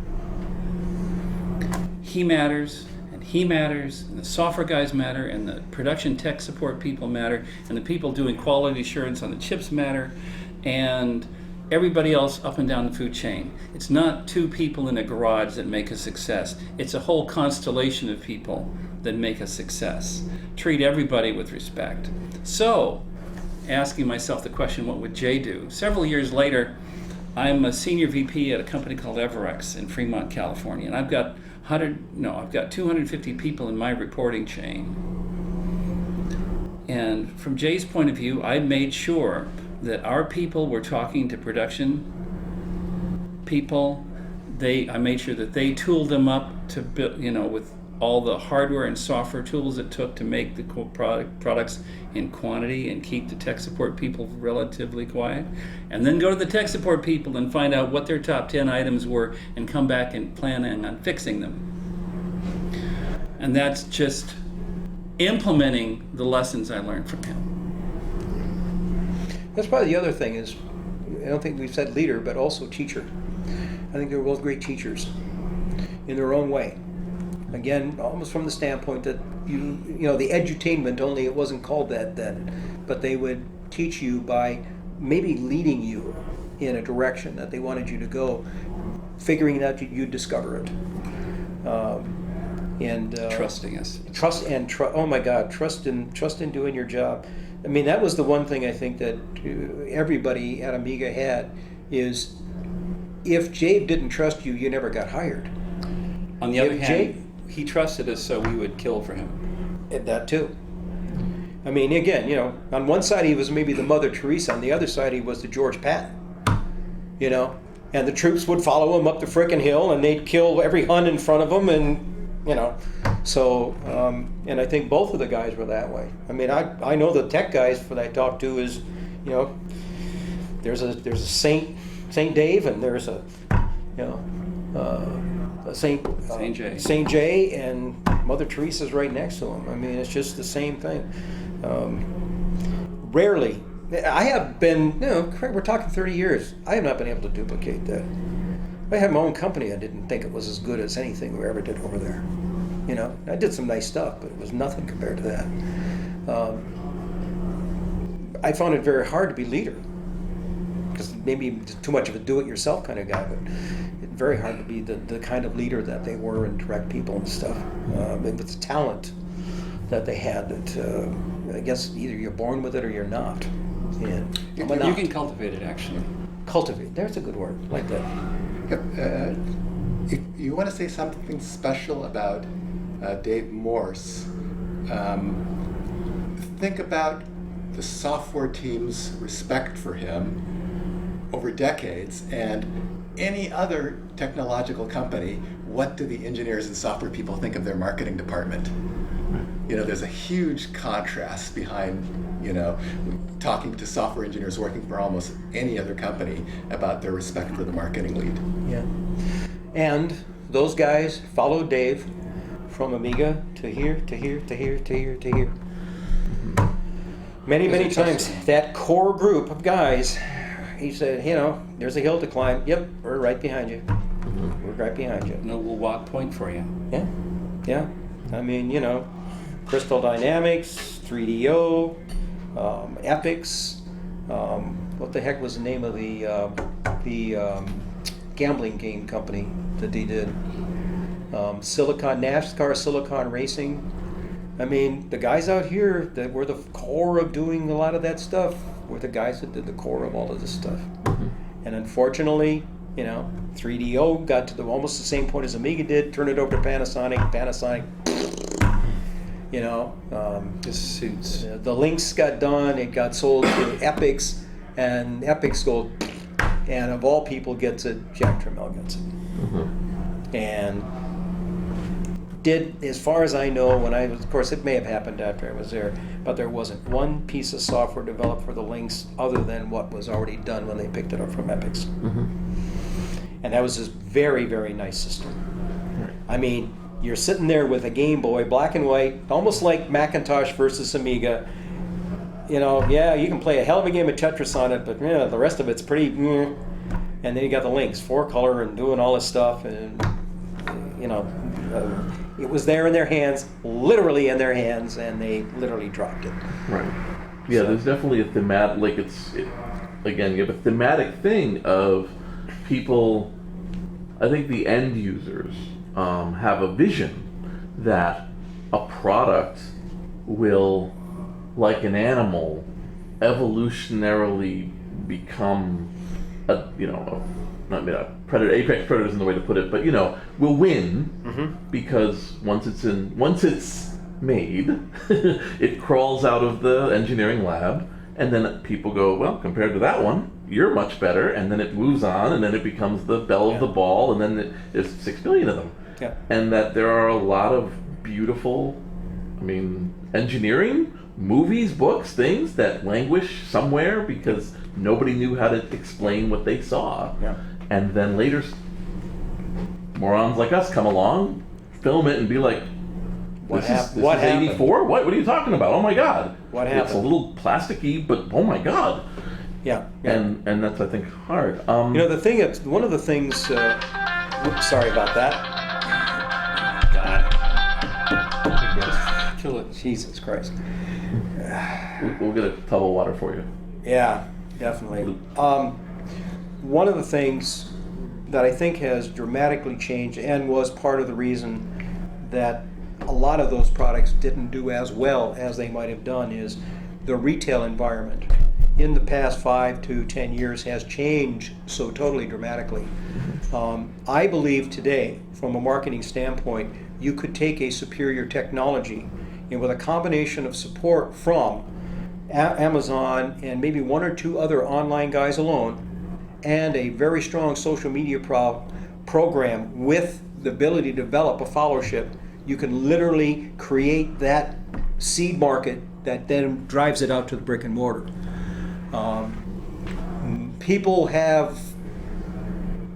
He matters, he matters, and the software guys matter, and the production tech support people matter, and the people doing quality assurance on the chips matter, and everybody else up and down the food chain. It's not two people in a garage that make a success. It's a whole constellation of people that make a success. Treat everybody with respect. So, asking myself the question, what would Jay do? Several years later, I'm a senior VP at a company called Everex in Fremont, California, and I've got 250 people in my reporting chain. And from Jay's point of view, I made sure that our people were talking to production people. I made sure that they tooled them up to build, you know, with all the hardware and software tools it took to make the products in quantity and keep the tech support people relatively quiet. And then go to the tech support people and find out what their top 10 items were and come back and plan on fixing them. And that's just implementing the lessons I learned from him. That's probably the other thing is, I don't think we've said leader, but also teacher. I think they were both great teachers in their own way. Again, almost from the standpoint that you know, the edutainment, only it wasn't called that then, but they would teach you by maybe leading you in a direction that they wanted you to go, figuring out you'd discover it. Trusting us. Oh my God, trust in doing your job. I mean, that was the one thing I think that everybody at Amiga had, is if Jay didn't trust you, you never got hired. On the other hand, he trusted us, so we would kill for him. And that too. I mean, again, you know, on one side he was maybe the Mother Teresa, on the other side he was the George Patton. You know, and the troops would follow him up the frickin' hill, and they'd kill every Hun in front of them, and you know, so and I think both of the guys were that way. I mean, I know the tech guys that I talked to is, you know, there's a Saint Dave, and there's a, you know, Saint J, and Mother Teresa's right next to him. I mean, it's just the same thing. Rarely, I have been, you know, we're talking 30 years. I have not been able to duplicate that. I had my own company. I didn't think it was as good as anything we ever did over there. You know, I did some nice stuff, but it was nothing compared to that. I found it very hard to be leader, because maybe too much of a do-it-yourself kind of guy, but it's very hard to be the kind of leader that they were and direct people and stuff. With the talent that they had, that I guess either you're born with it or you're not. And I'm a You not. can cultivate it, actually. Cultivate. There's a good word. Like that. Yep. If you want to say something special about Dave Morse, think about the software team's respect for him over decades, and any other technological company, what do the engineers and software people think of their marketing department? There's a huge contrast behind, talking to software engineers working for almost any other company about their respect for the marketing lead. Yeah. And those guys followed Dave from Amiga to here, to here, to here, to here, to here. Many, many times, that core group of guys, he said, there's a hill to climb. Yep, we're right behind you. We're right behind you. No, we'll walk point for you. Yeah, yeah. I mean, Crystal Dynamics, 3DO, Epics. What the heck was the name of the gambling game company that they did? NASCAR Silicon Racing. I mean, the guys out here that were the core of doing a lot of that stuff were the guys that did the core of all of this stuff. And unfortunately, 3DO got to almost the same point as Amiga did, turned it over to Panasonic. Panasonic, This suits. the Lynx got done, it got sold to Epics, and Epics go, and of all people gets it, Jack Tramiel gets it. And did, as far as I know, when I was, of course it may have happened after I was there, but there wasn't one piece of software developed for the Lynx other than what was already done when they picked it up from Epics. And that was this very, very nice system. I mean, you're sitting there with a Game Boy, black and white, almost like Macintosh versus Amiga. Yeah, you can play a hell of a game of Tetris on it, but the rest of it's pretty. And then you got the Lynx, 4-color and doing all this stuff, and it was there in their hands, literally in their hands, and they literally dropped it. Right. Yeah, there's definitely a thematic, again, you have a thematic thing of people, I think the end users have a vision that a product will, like an animal, evolutionarily become a predator. Apex predator isn't the way to put it, but will win because once it's made, it crawls out of the engineering lab, and then people go, well, compared to that one, you're much better, and then it moves on, and then it becomes the belle of the ball, and then there's 6 billion of them. Yeah. And that there are a lot of beautiful, engineering, movies, books, things that languish somewhere because nobody knew how to explain what they saw. Yeah. And then later, morons like us come along, film it, and be like, this is 84? What are you talking about? Oh my God. What happened? It's a little plasticky, but oh my God. Yeah. And that's, I think, hard. The thing is, one of the things, oops, sorry about that. Just kill it. Jesus Christ. We'll get a tub of water for you. Yeah, definitely. One of the things that I think has dramatically changed and was part of the reason that a lot of those products didn't do as well as they might have done is the retail environment in the past 5 to 10 years has changed so totally dramatically. I believe today, from a marketing standpoint, you could take a superior technology and with a combination of support from Amazon and maybe 1 or 2 other online guys alone, and a very strong social media program with the ability to develop a followership, you can literally create that seed market that then drives it out to the brick and mortar. People have,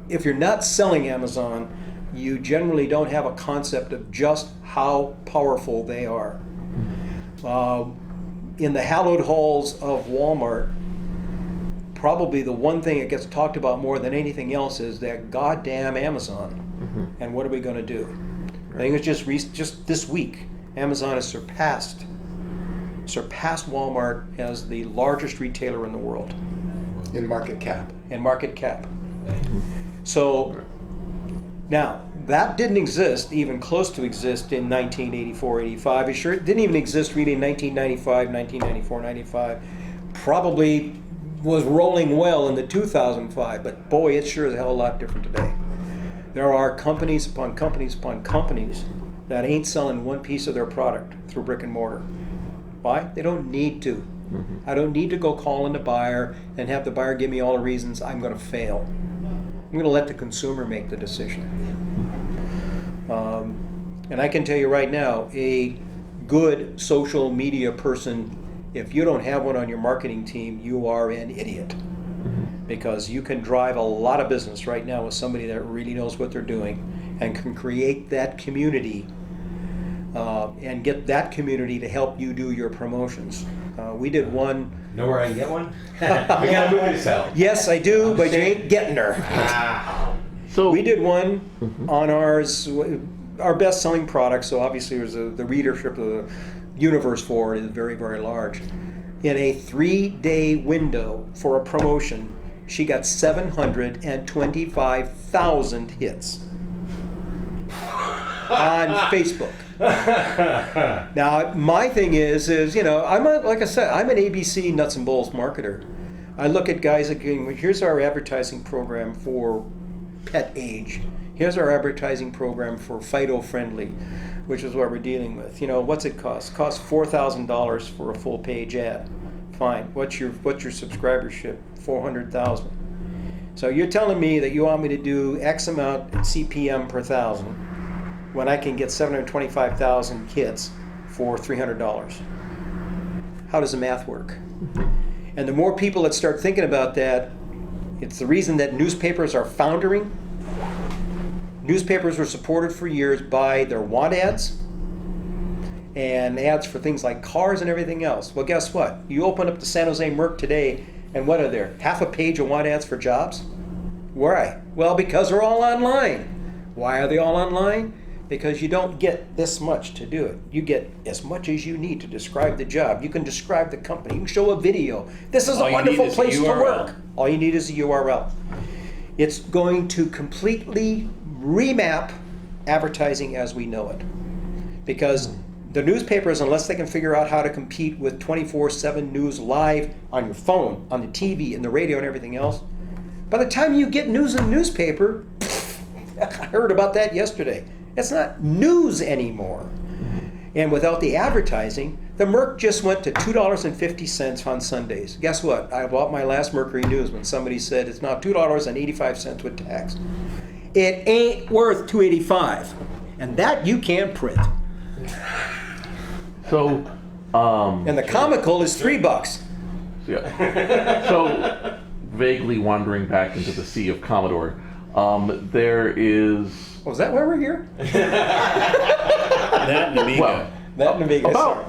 if you're not selling Amazon, you generally don't have a concept of just how powerful they are. In the hallowed halls of Walmart, probably the one thing that gets talked about more than anything else is that goddamn Amazon. And what are we going to do? I think it's just this week, Amazon has surpassed surpassed Walmart as the largest retailer in the world In market cap. in market cap. So now, that didn't exist, even close to exist in 1984, 85. It sure didn't even exist really in 1995, 1994, 95. Probably was rolling well in the 2005, but boy, it's sure as hell a lot different today. There are companies upon companies upon companies that ain't selling one piece of their product through brick and mortar. Why? They don't need to. I don't need to go call in the buyer and have the buyer give me all the reasons I'm going to fail. I'm going to let the consumer make the decision. And I can tell you right now, a good social media person, if you don't have one on your marketing team, you are an idiot. Because you can drive a lot of business right now with somebody that really knows what they're doing and can create that community and get that community to help you do your promotions. We did one. Know where I can get one? We got a movie to sell. Yes, I do, but you ain't getting her. So We did one on ours, our best-selling product. So obviously, there's the readership of the universe for it is very, very large. In a 3-day window for a promotion, she got 725,000 hits on Facebook. Now, my thing is like I said, I'm an ABC nuts and bolts marketer. I look at guys that going, here's our advertising program for pet age. Here's our advertising program for phyto-friendly, which is what we're dealing with. What's it cost? It costs $4,000 for a full page ad. Fine. What's your subscribership? 400,000. So you're telling me that you want me to do X amount CPM per thousand when I can get 725,000 hits for $300? How does the math work? And the more people that start thinking about that, it's the reason that newspapers are foundering. Newspapers were supported for years by their want ads and ads for things like cars and everything else. Well, guess what? You open up the San Jose Merc today, and what are there? Half a page of want ads for jobs? Why? Well, because they're all online. Why are they all online? Because you don't get this much to do it. You get as much as you need to describe the job. You can describe the company. You can show a video. This is a wonderful place to work. All you need is a URL. It's going to completely remap advertising as we know it. Because the newspapers, unless they can figure out how to compete with 24/7 news live on your phone, on the TV, and the radio and everything else, by the time you get news in the newspaper, I heard about that yesterday. It's not news anymore. And without the advertising, the Merc just went to $2.50 on Sundays. Guess what? I bought my last Mercury News when somebody said it's now $2.85 with tax. It ain't worth $2.85, and that you can't print. So, And the comical is $3. yeah. So, vaguely wandering back into the sea of Commodore, there is. Oh, is that why we're here? That and Amiga. Well, That and Amiga. sorry.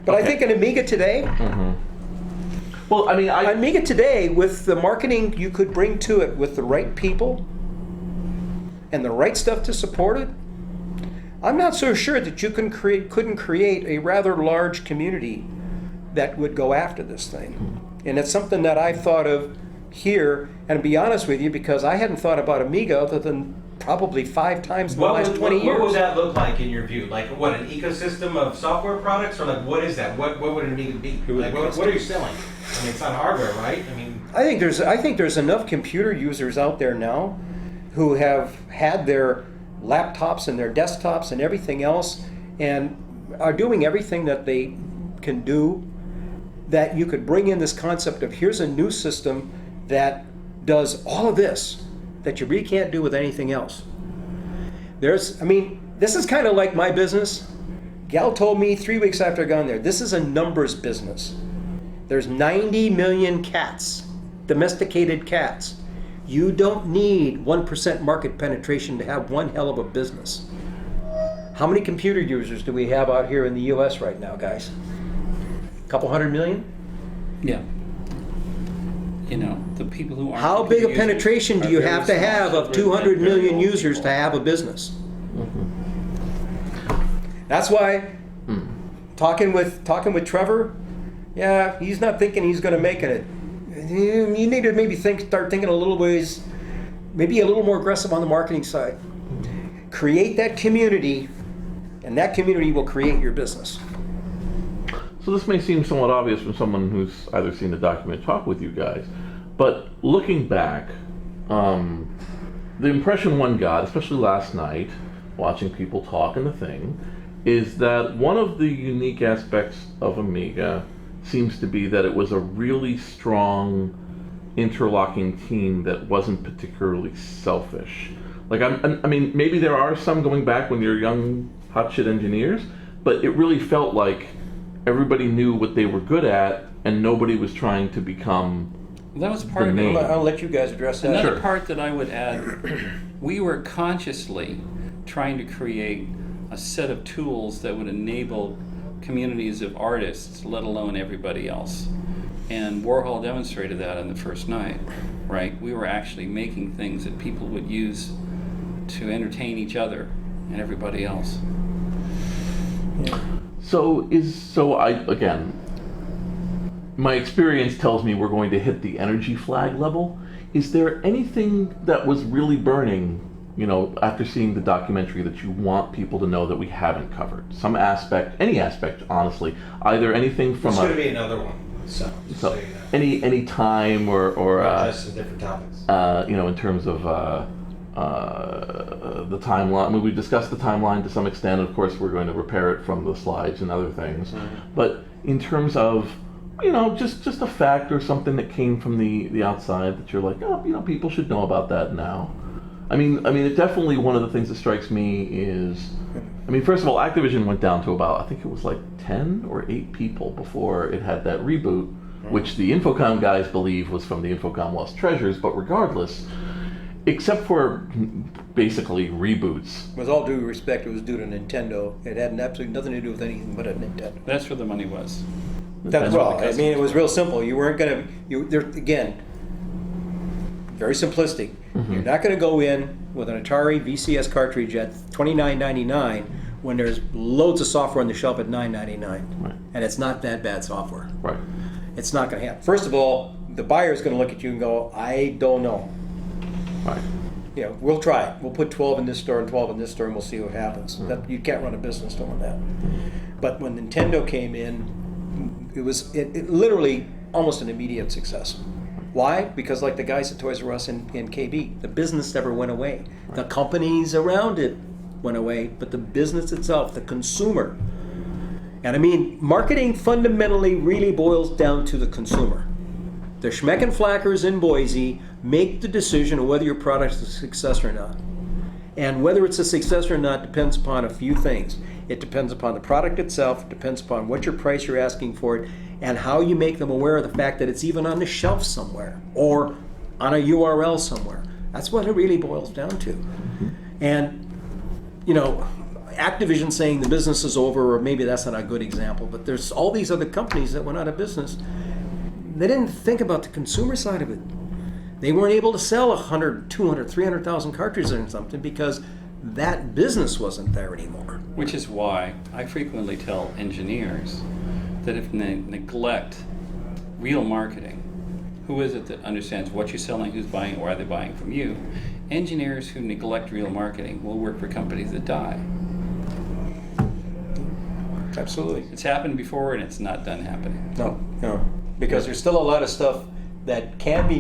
But I think an Amiga today, Well, I mean, Amiga today, with the marketing you could bring to it with the right people and the right stuff to support it, I'm not so sure that you couldn't create a rather large community that would go after this thing. And it's something that I've thought of here, and to be honest with you, because I hadn't thought about Amiga other than probably 5 times in the last 20 years. What would that look like in your view? Like what, an ecosystem of software products, or like what is that? What would an Amiga be? Like what are you selling? I mean, it's not hardware, right? I mean, I think there's enough computer users out there now who have had their laptops and their desktops and everything else and are doing everything that they can do, that you could bring in this concept of here's a new system that does all of this that you really can't do with anything else. This is kind of like my business. Gal told me 3 weeks after I got there, this is a numbers business. There's 90 million cats, domesticated cats. You don't need 1% market penetration to have one hell of a business. How many computer users do we have out here in the US right now, guys? A couple 100 million? Yeah. The people who aren't. How big a penetration do you have to have of 200 million users to have a business? That's why talking with Trevor, yeah, he's not thinking he's going to make it. You need to maybe start thinking a little ways, maybe a little more aggressive on the marketing side. Create that community, and that community will create your business. So this may seem somewhat obvious from someone who's either seen the document or talked with you guys, but looking back, the impression one got, especially last night, watching people talk in the thing, is that one of the unique aspects of Amiga seems to be that it was a really strong interlocking team that wasn't particularly selfish. Like, I mean, maybe there are some going back when you're young hotshit engineers, but it really felt like everybody knew what they were good at and nobody was trying to become That was part the of name. it. I'll let you guys address that. Another Sure. part that I would add, we were consciously trying to create a set of tools that would enable communities of artists, let alone everybody else. And Warhol demonstrated that on the first night, right? We were actually making things that people would use to entertain each other and everybody else. Again, my experience tells me we're going to hit the energy flag level. Is there anything that was really burning, after seeing the documentary, that you want people to know that we haven't covered? Some aspect, any aspect, honestly. Either anything from There's going to be another one. So just so you know. any time or Just some different topics. in terms of the timeline. I mean, we discussed the timeline to some extent. Of course, we're going to repair it from the slides and other things. Mm-hmm. But in terms of, just a fact or something that came from the outside that you're like, people should know about that now. I mean, it definitely, one of the things that strikes me is, first of all, Activision went down to about, I think it was like 10 or 8 people before it had that reboot, which the Infocom guys believe was from the Infocom Lost Treasures, but regardless, except for basically reboots. With all due respect, it was due to Nintendo. It had absolutely nothing to do with anything but a Nintendo. That's where the money was. That's well, it was real simple. You weren't going to, again, very simplistic. Mm-hmm. You're not going to go in with an Atari VCS cartridge at $29.99 when there's loads of software on the shelf at $9.99. Right. And it's not that bad software. Right. It's not going to happen. First of all, the buyer's going to look at you and go, I don't know. Right. We'll try it. We'll put 12 in this store and 12 in this store and we'll see what happens. You can't run a business doing that. But when Nintendo came in, it was literally almost an immediate success. Why? Because like the guys at Toys R Us and KB, the business never went away. Right. The companies around it went away, but the business itself, the consumer. And marketing fundamentally really boils down to the consumer. The schmeckenflackers in Boise make the decision of whether your product is a success or not. And whether it's a success or not depends upon a few things. It depends upon the product itself, it depends upon what your price you're asking for it, and how you make them aware of the fact that it's even on the shelf somewhere or on a URL somewhere. That's what it really boils down to. Mm-hmm. And, Activision saying the business is over, or maybe that's not a good example, but there's all these other companies that went out of business. They didn't think about the consumer side of it. They weren't able to sell 100, 200, 300,000 cartridges or something because that business wasn't there anymore. Which is why I frequently tell engineers that if they neglect real marketing, who is it that understands what you're selling, who's buying, why they're buying from you? Engineers who neglect real marketing will work for companies that die. Absolutely. It's happened before and it's not done happening. No. Because there's still a lot of stuff that can be